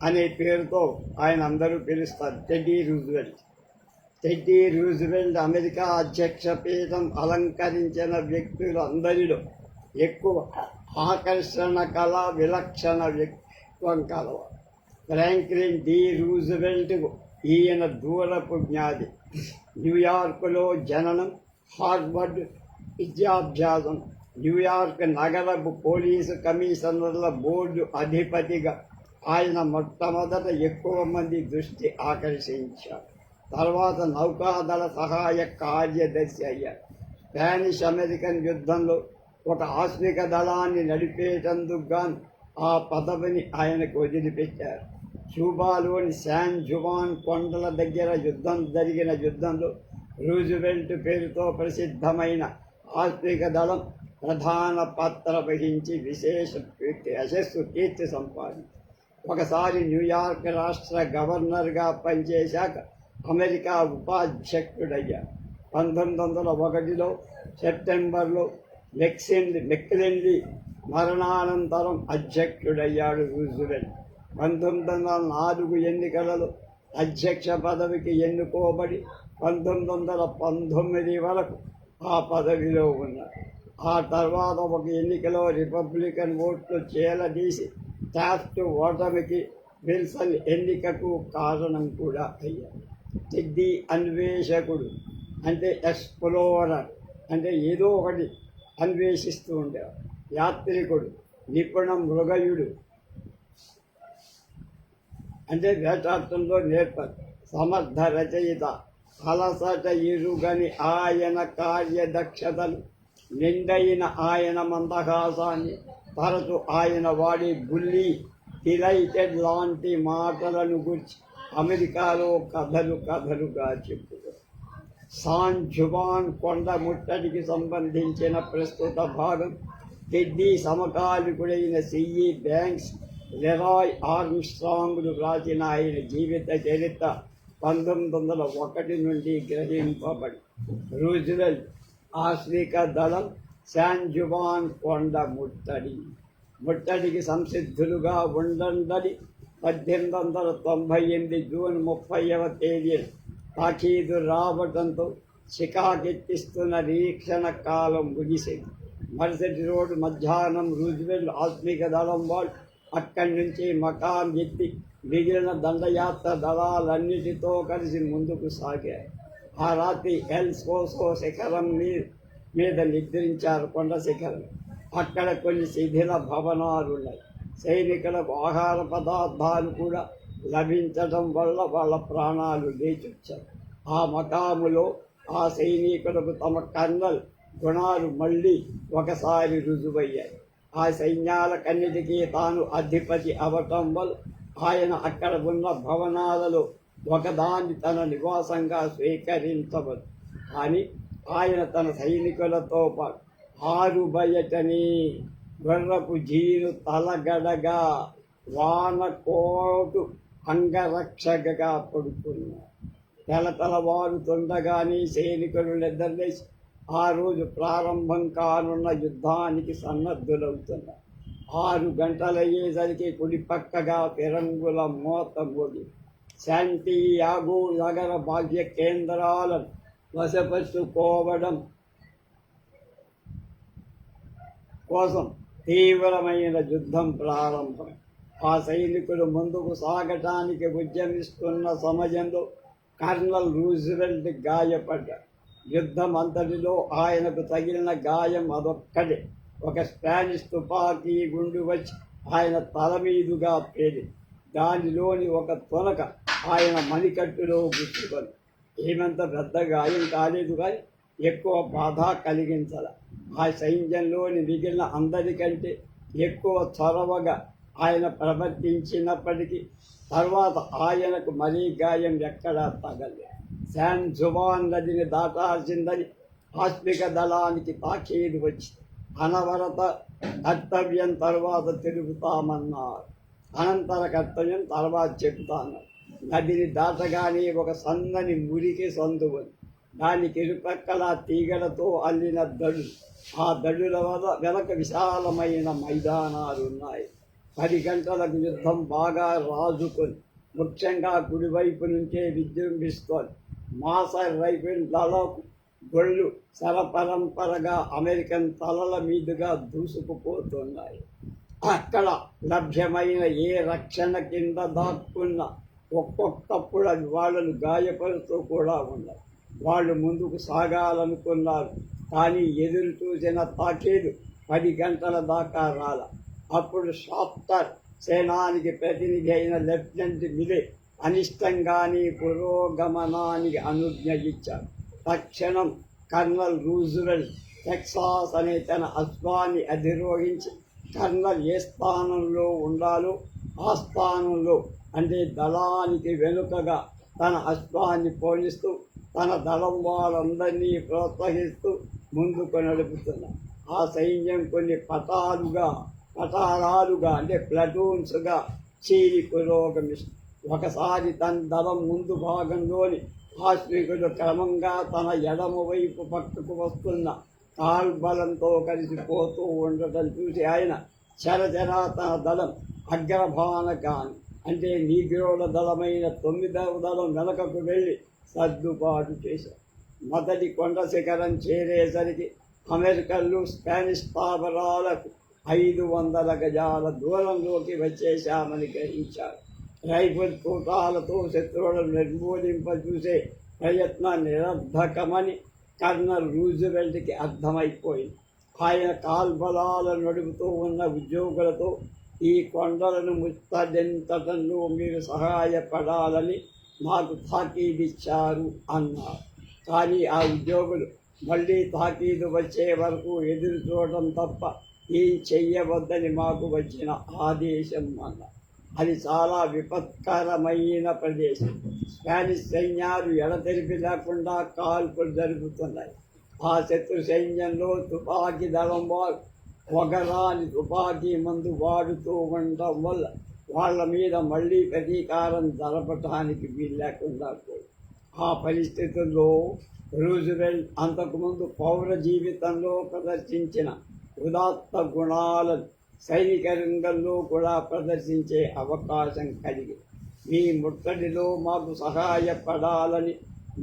అనే పేరుతో ఆయన అందరూ పిలుస్తారు. Teddy Roosevelt. Teddy Roosevelt America అధ్యక్ష పీఠం అలంకరించిన వ్యక్తులందరిలో ఎక్కువ ఆకర్షణ కళ, విలక్షణ వ్యక్తిత్వం కలవాడు. ఫ్రాంక్లిన్ డి రూజ్వెల్ట్కు ఈయన దూరపు జ్ఞాతి. న్యూయార్కులో జననం, హార్వర్డ్ విద్యాభ్యాసం, న్యూయార్క్ నగరపు పోలీసు కమిషనర్ల బోర్డు అధిపతిగా ఆయన మొట్టమొదట ఎక్కువ మంది దృష్టి ఆకర్షించారు. తర్వాత నౌకాదళ సహాయ కార్యదర్శి అయ్యారు. స్పానిష్ అమెరికన్ యుద్ధంలో ఒక ఆశ్విక దళాన్ని నడిపేటందుకు గాను ఆ పదవిని ఆయనకు వదిలిపెట్టారు. క్యూబాలోని శాన్ జువాన్ కొండల దగ్గర జరిగిన యుద్ధంలో రూజ్వెల్ట్ పేరుతో ప్రసిద్ధమైన ఆశ్విక దళం ప్రధాన పాత్ర వహించి విశేష కీర్తి సంపాదించారు. ఒకసారి న్యూయార్క్ రాష్ట్ర గవర్నర్గా పనిచేశాక అమెరికా ఉపాధ్యక్షుడయ్యారు. 1901లో సెప్టెంబర్లో మెక్కిలెన్లీ మరణానంతరం అధ్యక్షుడయ్యాడు రూజ్వెల్ట్. 1904 ఎన్నికలలో అధ్యక్ష పదవికి ఎన్నుకోబడి 1919 వరకు ఆ పదవిలో ఉన్నారు. ఆ తర్వాత ఒక ఎన్నికలో రిపబ్లికన్ ఓట్లు చేలదీసి టాఫ్ట్ ఓటమికి విల్సన్ ఎన్నికకు కారణం కూడా అయ్యారు. టెడ్డీ అన్వేషకుడు, అంటే ఎక్స్ప్లోరర్, అంటే ఏదో ఒకటి అన్వేషిస్తూ ఉండేవాడు. యాత్రికుడు, నిపుణ మృగయుడు, అంటే వేటాటంలో నేర్పరు. సమర్థ రచయిత, అలసట ఎరుగని ఆయన కార్యదక్షతలు, నిండైన ఆయన మందహాసాన్ని, తరచు ఆయన వాడి బుల్లి, డిలైటెడ్ లాంటి మాటలను గురించి అమెరికాలో కథలుగా చెప్పుతారు. సాన్ జువాన్ కొండ ముట్టడికి సంబంధించిన ప్రస్తుత భాగం కిడ్నీ సమకాలికుడైన సిఈ బ్యాంక్స్ లెరాయ్ ఆర్మ్స్ట్రాంగ్లు వ్రాసిన ఆయన జీవిత చరిత్ర 1901 నుండి గ్రహింపబడి రూజ్వెల్ట్ ఆఫ్రికా దళం శాన్ జువాన్ కొండ ముట్టడికి సంసిద్ధులుగా ఉండండి 1898 జూన్ 30వ తేదీన తాకీదు రావడంతో చికాకెత్తిస్తున్న నిరీక్షణ కాలం ముగిసింది. మరుసటి రోజు మధ్యాహ్నం రూజ్వెల్ట్ ఆఫ్రికా దళం వాళ్ళు అక్కడి నుంచి మకాం ఎత్తి మిగిలిన దండయాత్ర దళాలన్నిటితో కలిసి ముందుకు సాగారు. ఆ రాత్రి ఎల్ సోసో శిఖరం మీద నిద్రించారు. కొండ శిఖరం అక్కడ కొన్ని శిథిల భవనాలు ఉన్నాయి. సైనికులకు ఆహార పదార్థాలు కూడా లభించడం వల్ల వాళ్ళ ప్రాణాలు లేచొచ్చారు. ఆ మకాములో ఆ సైనికులకు తమ కర్నల్ గుణాలు మళ్ళీ ఒకసారి రుజువయ్యాయి. ఆ సైన్యాలకన్నిటికీ తాను అధిపతి అవటం వల్ల ఆయన అక్కడ ఉన్న భవనాలలో ఒకదాన్ని తన నివాసంగా స్వీకరించవచ్చు. కానీ ఆయన తన సైనికులతో పాటు 6 బయటని గుర్రపు జీను తలగడగా వానకోటు అంగరక్షకగా పడుకున్నారు. తెలవారుతుండగానే సైనికులు నిద్రలేసి ఆ రోజు ప్రారంభం కానున్న యుద్ధానికి సన్నద్ధులవుతున్నారు. 6 గంటలయ్యేసరికి కుడి పక్కగా ఫిరంగుల మోత మోగి శాంటియాగో నగర బాహ్య కేంద్రాలను వశపరుచుకోవడం కోసం తీవ్రమైన యుద్ధం ప్రారంభం. ఆ సైనికులు ముందుకు సాగటానికి ఉద్యమిస్తున్న సమయంలో కర్నల్ రూజ్వెల్ట్ గాయపడ్డారు. యుద్ధం అంతటిలో ఆయనకు తగిలిన గాయం అదొక్కడే. ఒక స్పానిష్ తుపాకీ గుండు వచ్చి ఆయన తల మీదుగా పేలింది. దానిలోని ఒక తొనక ఆయన మణికట్టులో గుచ్చుకొని ఏమంత పెద్ద గాయం కాలేదు, కానీ ఎక్కువ బాధ కలిగించాల. ఆ సైన్యంలోని మిగిలిన అందరికంటే ఎక్కువ చొరవగా ఆయన ప్రవర్తించినప్పటికీ తర్వాత ఆయనకు మరీ గాయం ఎక్కడా తగలేదు. శాన్ జువాన్ నదిని దాటాల్సిందని ఆఫ్రికా దళానికి తాకీదు వచ్చి అనవరత కర్తవ్యం తర్వాత తిరుగుతామన్నారు. అనంతర కర్తవ్యం తర్వాత చెప్తాను. నదిని దాటగానే ఒక సన్నని మురికి సందు ఉంది. దానికి ఇరుపక్కల తీగలతో అల్లిన దడులు. ఆ దడుల వెనక విశాలమైన మైదానాలు ఉన్నాయి. 10 గంటలకు యుద్ధం బాగా రాజుకొని ముఖ్యంగా కుడివైపు నుంచే విజృంభిస్తోంది. మాసర్ రైఫిల్ దళపు గొళ్ళు శరపరంపరగా అమెరికన్ తలల మీదుగా దూసుకుపోతున్నాయి. అక్కడ లభ్యమైన ఏ రక్షణ కింద దాక్కున్న ఒక్కొక్కప్పుడు అది వాళ్ళను గాయపరుస్తూ కూడా ఉన్నాయి. వాళ్ళు ముందుకు సాగాలనుకున్నారు, కానీ ఎదురు చూసిన తాకీదు 10 గంటల దాకా రాల. అప్పుడు షాఫ్టర్ సేనానికి ప్రతినిధి అయిన లెఫ్టినెంట్ మిలే అనిష్టంగానే పురోగమనానికి అనుజ్ఞ ఇచ్చారు. తక్షణం కర్నల్ రూజ్వెల్ట్ టెక్సాస్ అనే తన అశ్వాన్ని అధిరోహించి కర్నల్ ఏ స్థానంలో ఉండాలో ఆ స్థానంలో, అంటే దళానికి వెనుకగా తన అశ్వాన్ని పోనిస్తూ తన దళం వాళ్ళందరినీ ప్రోత్సహిస్తూ ముందుకు నడుపుతున్నారు. ఆ సైన్యం కొన్ని పటాలాలుగా అంటే ప్లటూన్స్గా చీలి పురోగమిస్తుంది. ఒకసారి తన దళం ముందు భాగంలోని ఆశ్రికుడు క్రమంగా తన ఎడమ వైపు పక్కకు వస్తున్న కాల్బలంతో కలిసిపోతూ ఉండటం చూసి ఆయన చరచరా తన దళం అగ్రభానకాన్ని, అంటే నీగ్రోల దళమైన 9వ దళం వెనకకు వెళ్ళి సర్దుబాటు చేశారు. మొదటి కొండ శిఖరం చేరేసరికి అమెరికన్లు స్పానిష్ స్థావరాలకు 500 గజాల దూరంలోకి వచ్చేశామని గ్రహించారు. రైఫిల్ తూటాలతో శత్రువులను నిర్మూలింపజూసే ప్రయత్నం నిరర్ధకమని కర్నల్ రూజ్వెల్ట్కి అర్థమైపోయింది. ఆయన కాల్బలాలను నడుపుతూ ఉన్న ఉద్యోగులతో ఈ కొండలను ముట్టడించడంలో మీరు సహాయపడాలని మాకు తాకీదిచ్చారు అన్నారు. కానీ ఆ ఉద్యోగులు మళ్ళీ తాకీదు వచ్చే వరకు ఎదురు చూడటం తప్ప ఏం చెయ్యవద్దని మాకు వచ్చిన ఆదేశం అన్నారు. అది చాలా విపత్కరమైన ప్రదేశం. స్పానిష్ సైన్యాలు ఎడతెరిపి లేకుండా కాల్పులు జరుపుతున్నాయి. ఆ శత్రు సైన్యంలో తుపాకీ దళం వారు పొగరాని తుపాకీ మందు వాడుతూ ఉండటం వల్ల వాళ్ళ మీద మళ్ళీ ప్రతీకారం జరపటానికి వీలు లేకుండా పోయి ఆ పరిస్థితుల్లో రూజ్వెల్ట్ అంతకుముందు పౌర జీవితంలో ప్రదర్శించిన ఉదాత్త గుణాలను సైనిక రంగంలో కూడా ప్రదర్శించే అవకాశం కలిగింది. మీ ముట్టడిలో మాకు సహాయపడాలని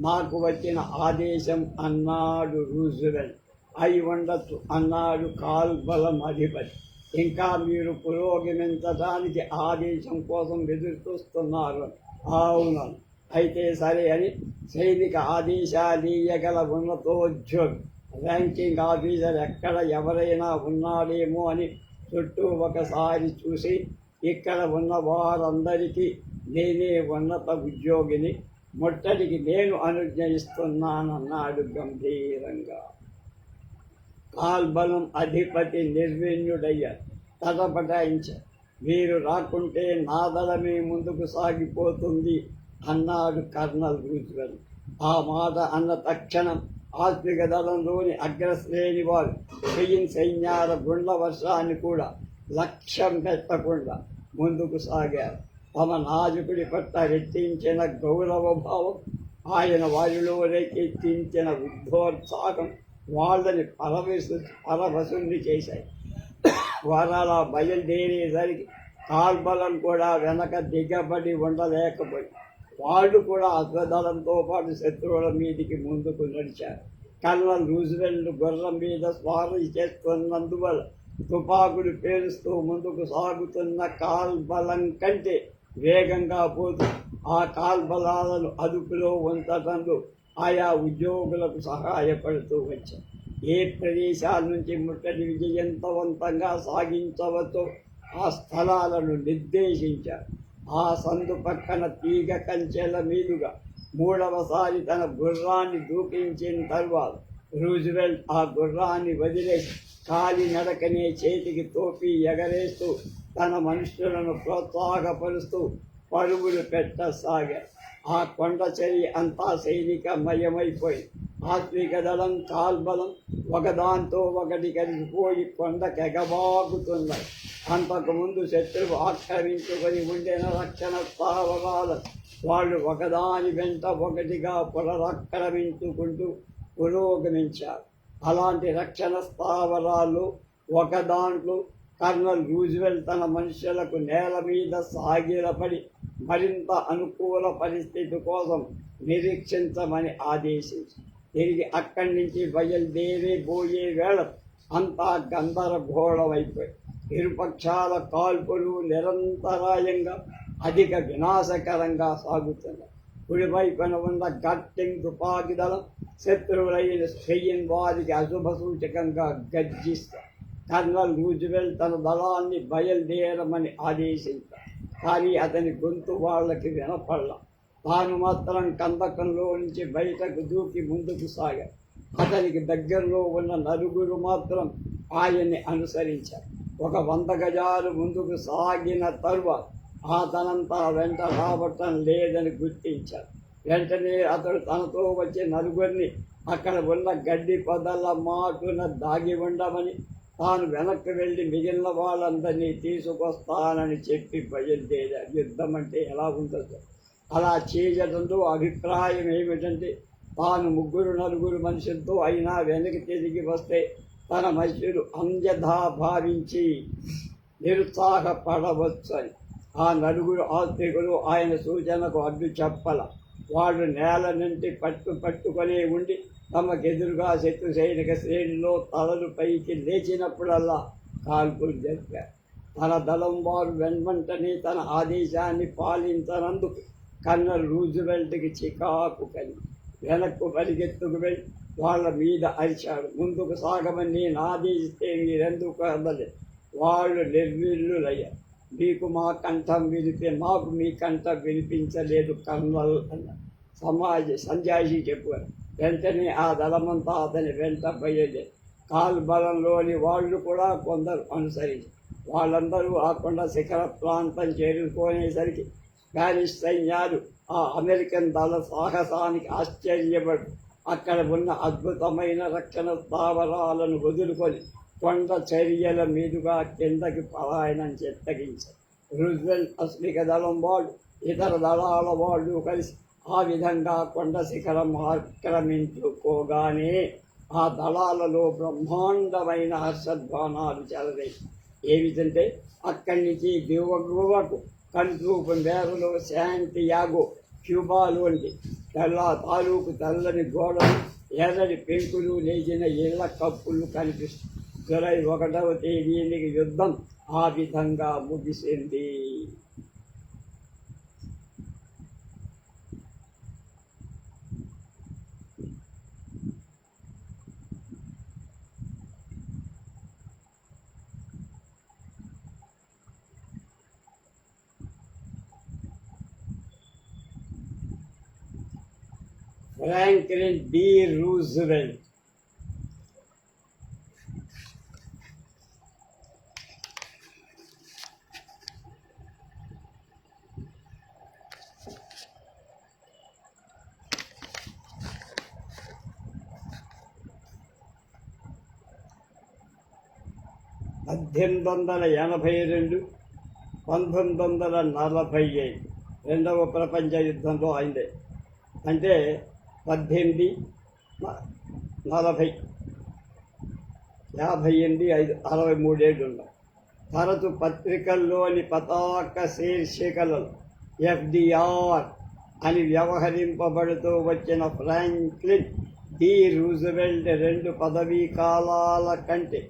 నాకు వచ్చిన ఆదేశం అన్నాడు రూజ్వెల్ట్. అయి ఉండొచ్చు అన్నాడు కాల్బలం అధిపతి. ఇంకా మీరు పురోగమించడానికి ఆదేశం కోసం ఎదురు చూస్తున్నారు. అవును, అయితే సరే అని సైనిక ఆదేశాలు ఇయ్యగల ఉన్నతోద్యోగి ర్యాంకింగ్ ఆఫీసర్ ఎక్కడ ఎవరైనా ఉన్నాడేమో అని చుట్టూ ఒకసారి చూసి, ఇక్కడ ఉన్న వారందరికీ నేనే ఉన్నత ఉద్యోగిని, ముట్టడికి నేను అనుజ్ఞ ఇస్తున్నానన్నాడు గంభీరంగా. కాల్బలం అధిపతి నిర్విణ్యుడయ్యారు. తటపటాయించారు. మీరు రాకుంటే నా దళమే ముందుకు సాగిపోతుంది అన్నాడు కర్నల్ రూజ్వెల్ట్. ఆ మాట అన్న తక్షణం ఆస్తిక దళంలోని అగ్రశ్రేణి వారు స్పెయిన్ సైన్యాల గుండ్ల వర్షాన్ని కూడా లక్ష్యం పెట్టకుండా ముందుకు సాగారు. తమ నాయకుడి పట్ల రెట్టించిన గౌరవభావం, ఆయన వారిలో రేకెత్తించిన ఉద్యోత్సాహం వాళ్ళని పరవశుల్ని చేశాయి. వారాల బయలుదేరేసరికి కాల్బలం కూడా వెనక దిగబడి ఉండలేకపోయి వాళ్ళు కూడా అశ్వదళంతో పాటు శత్రువుల మీదికి ముందుకు నడిచారు. కర్నల్ రూజ్వెల్ట్ గుర్రం మీద స్వారీ చేస్తున్నందువల్ల తుపాకులు పేలుస్తూ ముందుకు సాగుతున్న కాల్బలం కంటే వేగంగా పోతూ ఆ కాల్బలాలను అదుపులో ఉంచడంలో ఆయా ఉద్యోగులకు సహాయపడుతూ వచ్చారు. ఏ ప్రదేశాల నుంచి ముట్టడి విజయవంతంగా సాగించవచ్చో ఆ స్థలాలను నిర్దేశించారు. ఆ సందు పక్కన తీగ కంచెల మీదుగా మూడవసారి తన గుర్రాన్ని దూకించిన తరువాత రూజ్వెల్ట్ ఆ గుర్రాన్ని వదిలేసి కాలినడకనే చేతికి తోపి ఎగరేస్తూ తన మనుషులను ప్రోత్సాహపరుస్తూ పరుగులు పెట్టసాగారు. ఆ కొండ చర్య అంతా సైనికమయమైపోయింది. ఆత్మిక దళం, కాల్బలం ఒకదాంతో ఒకటి కలిసిపోయి కొండకెగబాగుతున్నాయి. అంతకుముందు శత్రువు ఆక్రమించుకొని ఉండిన రక్షణ స్థావరాలు వాళ్ళు ఒకదాని వెంట ఒకటిగా పునరాక్రమించుకుంటూ పురోగమించారు. అలాంటి రక్షణ స్థావరాలు ఒకదాంట్లో కర్నల్ రూజ్వెల్ట్ తన మనుషులకు నేల మీద సాగిలపడి మరింత అనుకూల పరిస్థితి కోసం నిరీక్షించమని ఆదేశించి తిరిగి అక్కడి నుంచి బయలుదేరిపోయే వేళ అంతా గందరగోళమైపోయి ఇరుపక్షాల కాల్పులు నిరంతరాయంగా అధిక వినాశకరంగా సాగుతున్నాయి. కుడివైపున ఉన్న గట్టింగ్ తుపాకీ దళం శత్రువులైన స్పెయిన్ వారికి అశుభ సూచకంగా గర్జిస్తారు. కర్నల్ రూజ్వెల్ట్ తన దళాన్ని బయలుదేరమని ఆదేశించారు. కానీ అతని గొంతు వాళ్ళకి వినపడల. తాను మాత్రం కందకంలో నుంచి బయటకు దూకి ముందుకు సాగారు. అతనికి దగ్గరలో ఉన్న నలుగురు మాత్రం ఆయన్ని అనుసరించారు. 100 గజాలు ముందుకు సాగిన తరువాత అతనంతా వెంట రావటం లేదని గుర్తించారు. వెంటనే అతడు తనతో వచ్చే నలుగురిని అక్కడ ఉన్న గడ్డి పొదల మాటున దాగి ఉండమని, తాను వెనక్కి వెళ్ళి మిగిలిన వాళ్ళందరినీ తీసుకొస్తానని చెప్పి బయలుదేరారు. యుద్ధం అంటే ఎలా ఉంటుందో అలా చేయడంతో అభిప్రాయం ఏమిటంటే, తాను 3-4 మనుషులతో అయినా వెనక్కి తిరిగి వస్తే తన మనుషులు అంజదా భావించి నిరుత్సాహపడవచ్చని. ఆ 4 ఆస్తికులు ఆయన సూచనకు అడ్డు చెప్పల. వాళ్ళు నేల నుండి పట్టుకొనే ఉండి తమకెదురుగా శత్రు సైనిక శ్రేణిలో తలలు పైకి లేచినప్పుడల్లా కాల్పులు జరిపారు. తన దళం వారు వెంటనే తన ఆదేశాన్ని పాలించనందుకు కర్నల్ రూజ్వెల్ట్కి చికాకు కలిగి వెనక్కు పరిగెత్తుకు వెళ్ళి వాళ్ళ మీద అరిచాడు. ముందుకు సాగమని నేను ఆదేశిస్తే మీరెందుకు కదలే? వాళ్ళు నిర్వీర్యులయ్యారు. మీకు మా కంఠం మాకు మీ కంఠం వినిపించలేదు కర్నల్ అన్నారు. సంజాయిషి చెప్పారు. వెంటనే ఆ దళమంతా అతని వెంట బయలుదేరి కాల్బలంలోని వాళ్ళు కూడా కొందరు అనుసరించి వాళ్ళందరూ ఆ కొండ శిఖర ప్రాంతం చేరుకునేసరికి స్పానిష్ సైన్యాలు ఆ అమెరికన్ దళ సాహసానికి ఆశ్చర్యపడి అక్కడ ఉన్న అద్భుతమైన రక్షణ స్థావరాలను వదులుకొని కొండ చర్యల మీదుగా కిందకి పలాయనం చెత్తగించారు. రూజ్వెల్ట్ అశ్విక దళం వాళ్ళు ఇతర దళాల వాళ్ళు కలిసి ఆ విధంగా కొండ శిఖరం ఆక్రమించుకోగానే ఆ దళాలలో బ్రహ్మాండమైన హర్షధ్వానాలు చెలరేయి. ఏమిటంటే అక్కడి నుంచి దిగువకు కనుచూపు మేరలో శాంతియాగో క్యూబాలోని తాలూకు తెల్లని గోడలు ఎర్రని పెంకులు లేచిన ఇళ్ల కప్పులు కనిపిస్తాయి. జూలై 1వ తేదీనికి యుద్ధం ఆ విధంగా ముగిసింది. ఫ్రాంక్లిన్ డి రూజ్వెల్ట్ (1882 1945) రెండవ ప్రపంచ యుద్ధంలో అయింది. అంటే 1840 63 ఏళ్ళు ఉన్నాయి. తరచు పత్రికల్లోని పతాక శీర్షికలలో FDR అని వ్యవహరింపబడుతూ వచ్చిన ఫ్రాంక్లిన్ డి రూజ్వెల్ట్ 2 పదవీ కాలాల కంటే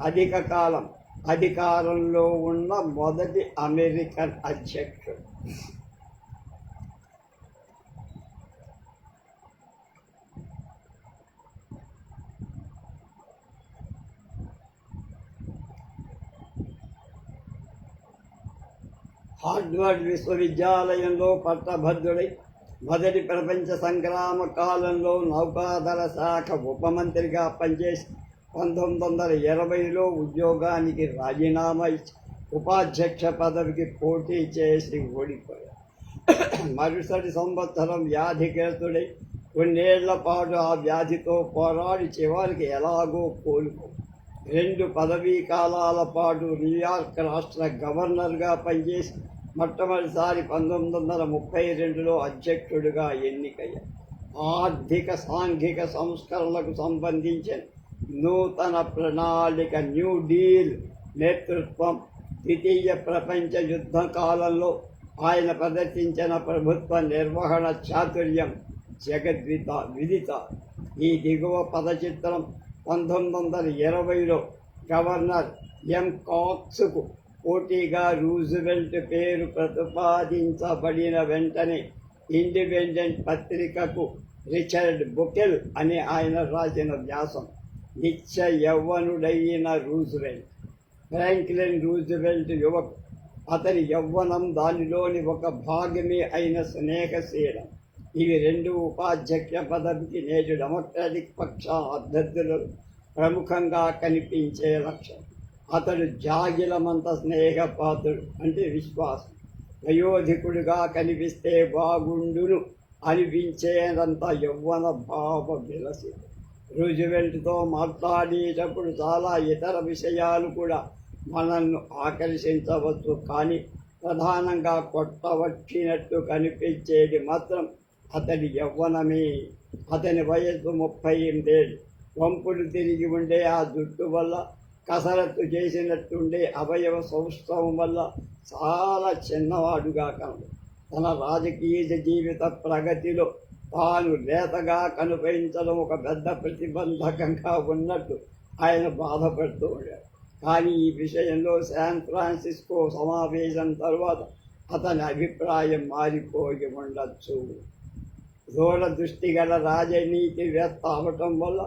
అధిక కాలం అధికారంలో ఉన్న మొదటి అమెరికన్ అధ్యక్షుడు. హార్వర్డ్ విశ్వవిద్యాలయంలో పట్టభద్రుడై మొదటి ప్రపంచ సంగ్రామ కాలంలో నౌకాదళ శాఖ ఉపమంత్రిగా పనిచేసి 1920లో ఉద్యోగానికి రాజీనామా ఇచ్చి ఉపాధ్యక్ష పదవికి పోటీ చేసి ఓడిపోయారు. మరుసటి సంవత్సరం వ్యాధిగ్రస్తుడై కొన్నేళ్ల పాటు ఆ వ్యాధితో పోరాడి చివరికి ఎలాగో కోలుకో 2 పదవీ కాలాల పాటు న్యూయార్క్ రాష్ట్ర గవర్నర్గా పనిచేసి మొట్టమొదటిసారి 1932లో అధ్యక్షుడిగా ఎన్నికయ్యారు. ఆర్థిక సాంఘిక సంస్కరణలకు సంబంధించిన నూతన ప్రణాళిక న్యూ డీల్ నేతృత్వం ద్వితీయ ప్రపంచ యుద్ధ కాలంలో ఆయన ప్రదర్శించిన ప్రభుత్వ నిర్వహణ చాతుర్యం విదిత. ఈ దిగువ పదచిత్రం 1920లో గవర్నర్ ఎం కాక్స్కు పోటీగా రూజ్వెల్ట్ పేరు ప్రతిపాదించబడిన వెంటనే ఇండిపెండెంట్ పత్రికకు రిచర్డ్ బుకెల్ అని ఆయన రాసిన వ్యాసం. నిత్య యవ్వనుడైన రూజ్వెల్ట్. ఫ్రాంక్లిన్ రూజ్వెల్ట్ యువకు. అతని యవ్వనం దానిలోని ఒక భాగమే అయిన స్నేహశీలం. ఇవి 2 ఉపాధ్యక్ష పదవికి నేడు డెమోక్రాటిక్ పక్ష అభ్యర్థులు ప్రముఖంగా కనిపించే లక్ష్యం. అతడు జాగిలమంత స్నేహపాత్రుడు, అంటే విశ్వాసం. వయోధికుడిగా కనిపిస్తే బాగుండును అనిపించేంత యవ్వన భావ విలసి. రూజ్వెల్ట్తో మాట్లాడేటప్పుడు చాలా ఇతర విషయాలు కూడా మనల్ని ఆకర్షించవచ్చు, కానీ ప్రధానంగా కొట్టవచ్చినట్టు కనిపించేది మాత్రం అతడి యవ్వనమే. అతని వయస్సు 38 ఏళ్ళు. వంపులు తిరిగి ఉండే ఆ జుట్టు వల్ల, కసరత్తు చేసినట్టుండే అవయవ సౌష్ఠవం వల్ల చాలా చిన్నవాడుగా కలడు. తన రాజకీయ జీవిత ప్రగతిలో తాను లేతగా కనిపించడం ఒక పెద్ద ప్రతిబంధకంగా ఉన్నట్టు ఆయన బాధపడుతూ ఉండాడు. కానీ ఈ విషయంలో శాన్ ఫ్రాన్సిస్కో సమావేశం తర్వాత అతని అభిప్రాయం మారిపోయి ఉండొచ్చు. దూరదృష్టి గల రాజనీతివేత్త అవటం వల్ల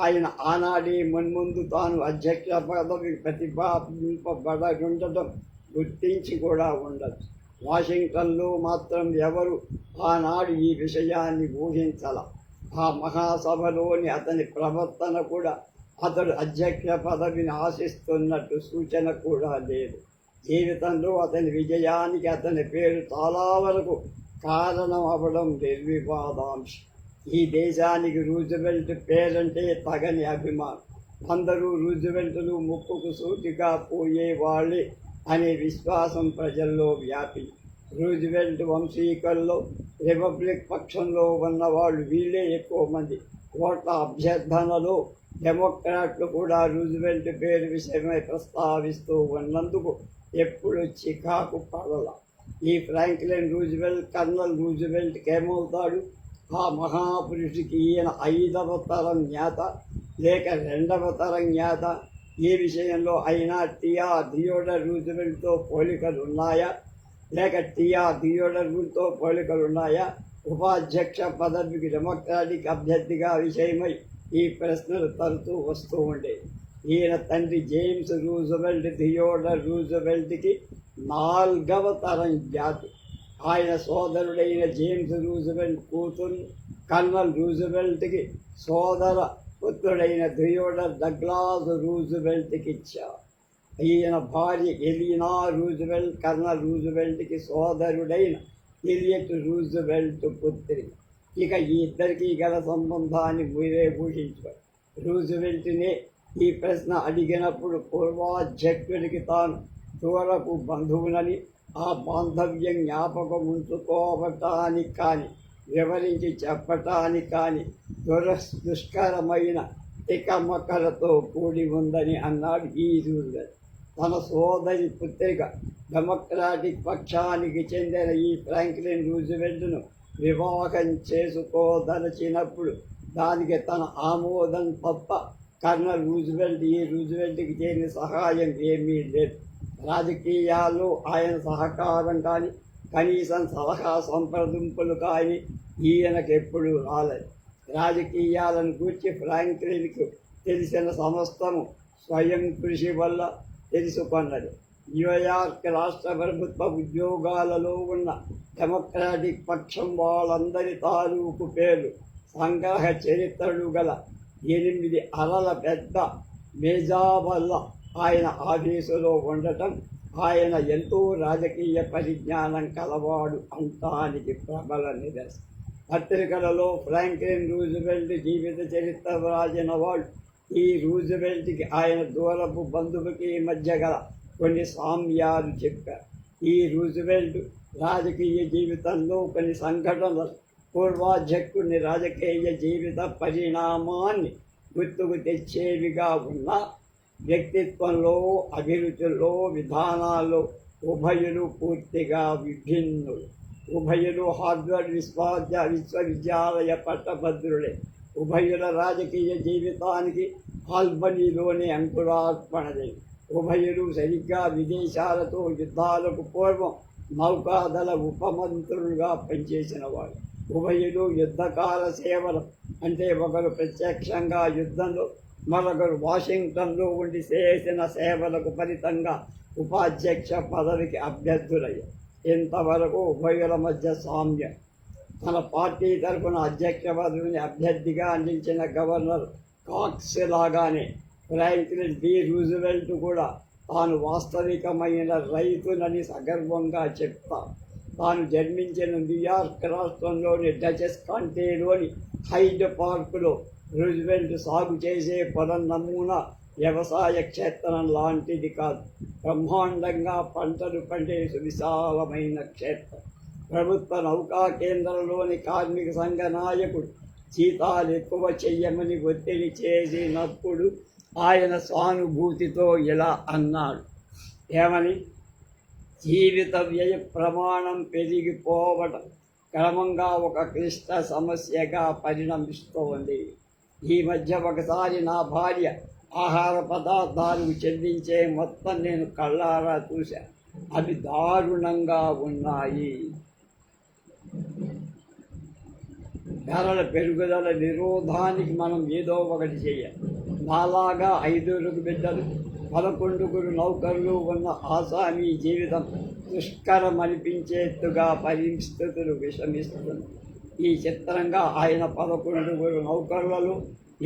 ఆయన ఆనాడే మున్ముందు తాను అధ్యక్ష పదవి ప్రతిపాదింపబడటం గుర్తించి కూడా ఉండొచ్చు. వాషింగ్టన్లో మాత్రం ఎవరు ఆనాడు ఈ విషయాన్ని ఊహించాల. ఆ మహాసభలోని అతని ప్రవర్తన కూడా అతడు అధ్యక్ష పదవిని ఆశిస్తున్నట్టు సూచన కూడా లేదు. జీవితంలో అతని విజయానికి అతని పేరు చాలా వరకు కారణం అవ్వడం నిర్వివాదాంశం. ఈ దేశానికి రూజ్వెల్ట్ పేరంటే తగని అభిమానం. అందరూ రూజ్వెల్ట్లు ముక్కుకు సూటిగా పోయేవాళ్ళే అనే విశ్వాసం ప్రజల్లో వ్యాపింది. రూజ్వెల్ట్ వంశీకుల్లో రిపబ్లిక్ పక్షంలో ఉన్నవాళ్ళు వీళ్ళే ఎక్కువ మంది. ఓట్ల అభ్యర్థనలో డెమోక్రాట్లు కూడా రూజ్వెల్ట్ పేరు విషయమై ప్రస్తావిస్తూ ఉన్నందుకు ఎప్పుడు చికాకు పడల. ఈ ఫ్రాంక్లిన్ రూజ్వెల్ట్ కర్నల్ రూజ్వెల్ట్కి ఏమవుతాడు? ఆ మహాపురుషుడికి ఈయన 5వ తరం జ్ఞాత లేక 2వ తరం జ్ఞాత? ఈ విషయంలో అయినా థియోడర్ రూజ్వెల్ట్తో పోలికలున్నాయా లేక థియోడర్తో పోలికలున్నాయా? ఉపాధ్యక్ష పదవికి డెమోక్రాటిక్ అభ్యర్థిగా విషయమై ఈ ప్రశ్నలు తరచూ వస్తూ ఉండేవి. ఈయన తండ్రి జేమ్స్ రూజ్వెల్ట్ థియోడర్ రూజ్వెల్ట్కి 4వ తరం జాతి. ఆయన సోదరుడైన జేమ్స్ రూజ్వెల్ట్ కూతురు కర్నల్ రూజ్వెల్ట్కి సోదర పుత్రుడైన థియోడర్ డగ్లాస్ రూజ్వెల్ట్కి ఇచ్చారు. ఈయన భార్య ఎలీనా రూజ్వెల్ట్ కర్నల్ రూజ్వెల్ట్కి సోదరుడైన ఎలియట్ రూజ్వెల్ట్ పుత్రి. ఇక ఈ ఇద్దరికీ గల సంబంధాన్ని మీరే ఊహించుకోండి. రూజ్వెల్ట్నే ఈ ప్రశ్న అడిగినప్పుడు పూర్వాధ్యక్షుడికి తాను దూరపు బంధువునని, ఆ బాంధవ్యం జ్ఞాపకం ఉంచుకోవటానికి కానీ వివరించి చెప్పటానికి కానీ దుష్కరమైన తికమకలతో కూడి ఉందని అన్నాడు ఈ రూజ్వెల్ట్. తన సోదరి పుత్రిక డెమోక్రాటిక్ పక్షానికి చెందిన ఈ ఫ్రాంక్లిన్ రూజ్వెల్ట్ను వివాహం చేసుకోదలచినప్పుడు దానికి తన ఆమోదం తప్ప కర్నల్ రూజ్వెల్ట్ ఈ రూజ్వెల్ట్కి చేయని సహాయం ఏమీ లేదు. రాజకీయాల్లో ఆయన సహకారం కానీ కనీసం సలహా సంప్రదింపులు కానీ ఈయనకెప్పుడు రాలేదు. రాజకీయాలను గూర్చి ఫ్రాంక్లిన్కు తెలిసిన సమస్తము స్వయం కృషి వల్ల తెలుసుకున్నది. న్యూయార్క్ రాష్ట్ర ప్రభుత్వ ఉద్యోగాలలో ఉన్న డెమోక్రాటిక్ పక్షం వాళ్ళందరి తాలూకు పేర్లు సంగ్రహ చరిత్రలు గల 8 అరల పెద్ద మేజా వల్ల ఆయన ఆఫీసులో ఉండటం ఆయన ఎంతో రాజకీయ పరిజ్ఞానం కలవాడు అంటానికి ప్రబల నిదర్శనం. పత్రికలలో ఫ్రాంక్లిన్ రూజ్వెల్ట్ జీవిత చరిత్ర రాసిన వాళ్ళు ఈ రూజ్వెల్ట్కి ఆయన దూరపు బంధువుకి మధ్య గల కొన్ని సామ్యాలు చెప్పారు. ఈ రూజ్వెల్ట్ రాజకీయ జీవితంలో కొన్ని సంఘటనలు పూర్వాధ్యక్షుడిని రాజకీయ జీవిత పరిణామాన్ని గుర్తుకు తెచ్చేవిగా ఉన్న వ్యక్తిత్వంలో, అభిరుచుల్లో, విధానాల్లో ఉభయులు పూర్తిగా విభిన్నులు. ఉభయులు హార్వర్డ్ విశ్వవిద్యాలయ పట్టభద్రులే. ఉభయుల రాజకీయ జీవితానికి ఆల్బనీలోనే అంకురార్పణది. ఉభయులు సరిగ్గా విదేశాలతో యుద్ధాలకు పూర్వం నౌకాదళ ఉపమంత్రులుగా పనిచేసిన వారు. ఉభయులు యుద్ధకాల సేవలు అంటే ఒకరు ప్రత్యక్షంగా యుద్ధంలో, మరొకరు వాషింగ్టన్లో ఉండి చేసిన సేవలకు ఫలితంగా ఉపాధ్యక్ష పదవికి అభ్యర్థులయ్యారు. ఇంతవరకు ఉభయుల మధ్య సామ్యం. తన పార్టీ తరఫున అధ్యక్ష పదవిని అభ్యర్థిగా అందించిన గవర్నర్ కాక్స్ లాగానే ఫ్రాంక్లిన్ డి రూజ్వెల్ట్ కూడా తాను వాస్తవికమైన రైతునని సగర్వంగా చెప్తారు. తాను జన్మించిన న్యూయార్క్ రాష్ట్రంలోని డచెస్ కౌంటీలోని హైడ్ పార్కులో రూజ్వెల్ట్ సాగు చేసే పొలం నమూనా వ్యవసాయ క్షేత్రం లాంటిది కాదు. బ్రహ్మాండంగా పంటలు పండే సువిశాలమైన క్షేత్రం. ప్రభుత్వ నౌకా కేంద్రంలోని కార్మిక సంఘ నాయకుడు జీతాలు ఎక్కువ చెయ్యమని ఒత్తిడి చేసినప్పుడు ఆయన సానుభూతితో ఇలా అన్నాడు. ఏమని? జీవిత వ్యయ ప్రమాణం పెరిగిపోవడం క్రమంగా ఒక క్లిష్ట సమస్యగా పరిణమిస్తోంది. ఈ మధ్య ఒకసారి నా భార్య ఆహార పదార్థాలకు చెల్లించే మొత్తం నేను కళ్ళారా చూశాను. అవి దారుణంగా ఉన్నాయి. ధరల పెరుగుదల నిరోధానికి మనం ఏదో ఒకటి చేయాలి. నాలాగా 5 బిడ్డలు 11 నౌకర్లు ఉన్న ఆసామీ జీవితం దుష్కరమనిపించేట్టుగా పరిస్థితులు విషమిస్తుంది. ఈ చిత్రంగా ఆయన 11 నౌకర్లలో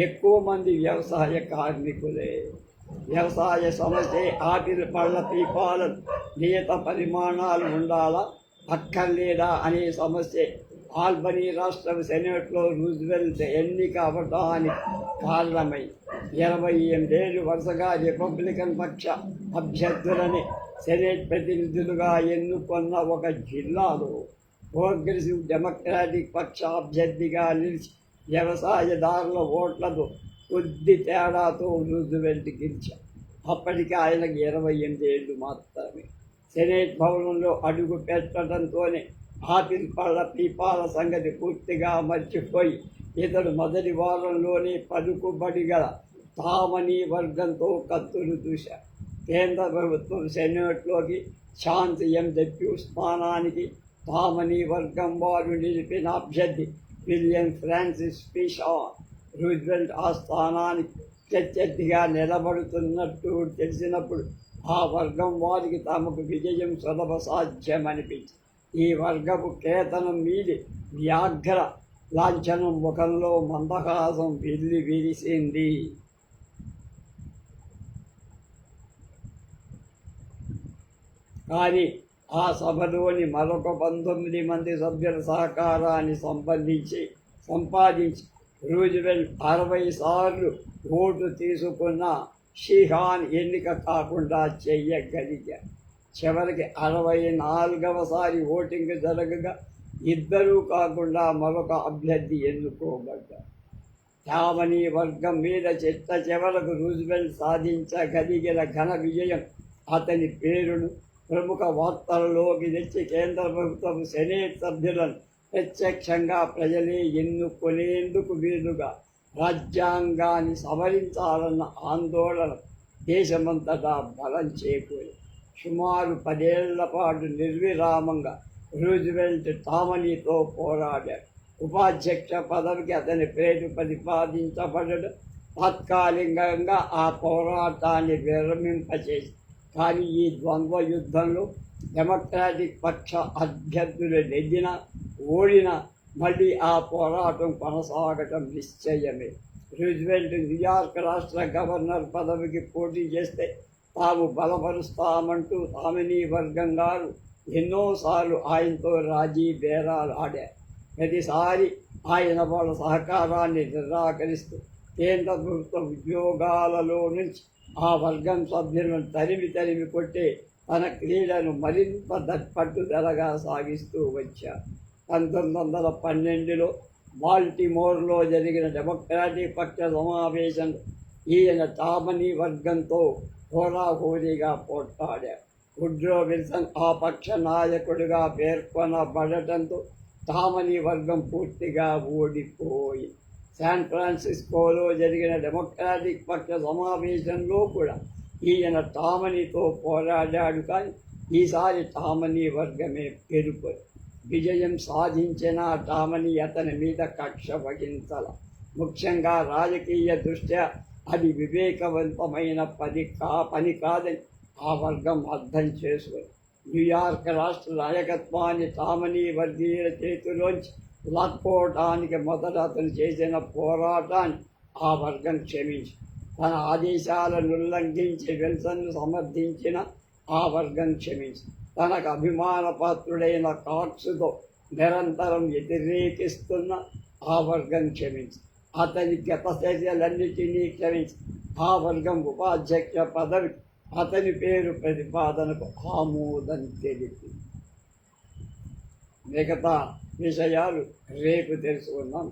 ఎక్కువ మంది వ్యవసాయ కార్మికులే. వ్యవసాయ సమస్య ఆపిల్ పళ్ళ పీపాలను నియత పరిమాణాలు ఉండాలా అక్కర్లేదా అనే సమస్య ఆల్బనీ రాష్ట్ర సెనేట్లో రూజ్వెల్ట్ ఎన్నిక అవ్వడానికి కారణమై 28 ఏళ్ళు వరుసగా రిపబ్లికన్ పక్ష అభ్యర్థులని సెనేట్ ప్రతినిధులుగా ఎన్నుకున్న ఒక జిల్లాలో ప్రోగ్రెసివ్ డెమోక్రాటిక్ పక్ష అభ్యర్థిగా నిలిచి వ్యవసాయదారుల ఓట్లతో కొద్ది తేడాతో రూజ్వెల్ట్ గెలిచారు. అప్పటికి ఆయనకు 28 ఏళ్ళు మాత్రమే. సెనేట్ భవనంలో అడుగు పెట్టడంతోనే ఆపిల్ పళ్ళ పీపాల సంగతి పూర్తిగా మర్చిపోయి ఇతడు మొదటి వారంలోనే పలుకుబడి గల తామనీ వర్గంతో కత్తులు చూశారు. కేంద్ర ప్రభుత్వం సెనేట్లోకి ఛాన్స్ ఎంపీ స్థానానికి తామనీ వర్గం వారు నిలిపిన అభ్యర్థి విలియం ఫ్రాన్సిస్ పిషాన్. రూజ్వెల్ట్ ఆ స్థానానికి ప్రత్యర్థిగా నిలబడుతున్నట్టు తెలిసినప్పుడు ఆ వర్గం వారికి తమకు విజయం సులభ సాధ్యమనిపించింది. ఈ వర్గపు కేతనం మీది వ్యాఘ్ర లాంఛనం ముఖంలో మందహాసం విరిసింది. కానీ ఆ సభలోని మరొక 19 మంది సభ్యుల సహకారాన్ని సంపాదించి రూజ్వెల్ట్ 60 సార్లు ఓటు తీసుకున్న షీహాన్ ఎన్నిక కాకుండా చెయ్యగలిగారు. చివరికి 64వసారి ఓటింగ్ జరగగా ఇద్దరూ కాకుండా మరొక అభ్యర్థి ఎన్నుకోబడ్డారు. తామనీ వర్గం మీద చిట్ట చివరకు రూజ్వెల్ట్ సాధించగలిగిన ఘన విజయం అతని పేరును ప్రముఖ వార్తలలోకి తెచ్చి కేంద్ర ప్రభుత్వం సెనేట్ సభ్యులను ప్రత్యక్షంగా ప్రజలే ఎన్నుకునేందుకు వీలుగా రాజ్యాంగాన్ని సవరించాలన్న ఆందోళన దేశమంతటా బలం చేకూరి సుమారు 10 ఏళ్ల పాటు నిర్విరామంగా రూజ్వెల్ట్ తామనీతో పోరాడాడు. ఉపాధ్యక్ష పదవికి అతని పేరు ప్రతిపాదించబడడం తాత్కాలికంగా ఆ పోరాటాన్ని విరమింపచేసి, కానీ ఈ ద్వంద్వ యుద్ధంలో డెమోక్రాటిక్ పక్ష అభ్యర్థులు నెగ్గినా ఓడినా మళ్ళీ ఆ పోరాటం కొనసాగటం నిశ్చయమే. రూజ్వెల్ట్ న్యూయార్క్ రాష్ట్ర గవర్నర్ పదవికి పోటీ చేస్తే తాము బలపరుస్తామంటూ తామనీ వర్గం గారు ఎన్నోసార్లు ఆయనతో రాజీ బేరాలు ఆడారు. ప్రతిసారి ఆయన వాళ్ళ సహకారాన్ని నిరాకరిస్తూ కేంద్ర ప్రభుత్వ ఉద్యోగాలలో నుంచి ఆ వర్గం సభ్యులను తరిమి కొట్టే తన క్రీడను మరింత పట్టుదలగా సాగిస్తూ వచ్చారు. 1912లో బాల్టిమోర్లో జరిగిన డెమోక్రాటిక్ పక్ష సమావేశంలో ఈయన తామనీ వర్గంతో హోరాహోరీగా పోట్లాడారు. వుడ్రో విల్సన్ ఆ పక్ష నాయకుడిగా పేర్కొనబడటంతో తామనీ వర్గం పూర్తిగా ఓడిపోయి శాన్ ఫ్రాన్సిస్కోలో జరిగిన డెమోక్రాటిక్ పక్ష సమావేశంలో కూడా ఈయన తామనీతో పోరాడాడు. కానీ ఈసారి తామనీ వర్గమే గెలుపొంది విజయం సాధించిన తామనీ అతని మీద కక్ష వహించాల. ముఖ్యంగా రాజకీయ దృష్ట్యా అది వివేకవంతమైన పని కాదని ఆ వర్గం అర్థం చేసుకుంది. న్యూయార్క్ రాష్ట్ర నాయకత్వాన్ని తామనీ వర్గీయుల చేతిలోంచి లాక్కోవటానికి మొదట అతను చేసిన పోరాటాన్ని ఆ వర్గం క్షమించి తన ఆదేశాలను ఉల్లంఘించి విల్సన్ను సమర్థించిన ఆ వర్గం క్షమించి తనకు అభిమానపాత్రుడైన కాక్స్తో నిరంతరం వ్యతిరేకిస్తున్న ఆ వర్గం క్షమించి అతని గత చర్యలన్నిటినీ క్షమించి ఆ వర్గం ఉపాధ్యక్ష పదవి అతని పేరు ప్రతిపాదనకు ఆమోదం తెలిపి మిగతా విషయాలు రేపు తెలుసుకుందాం.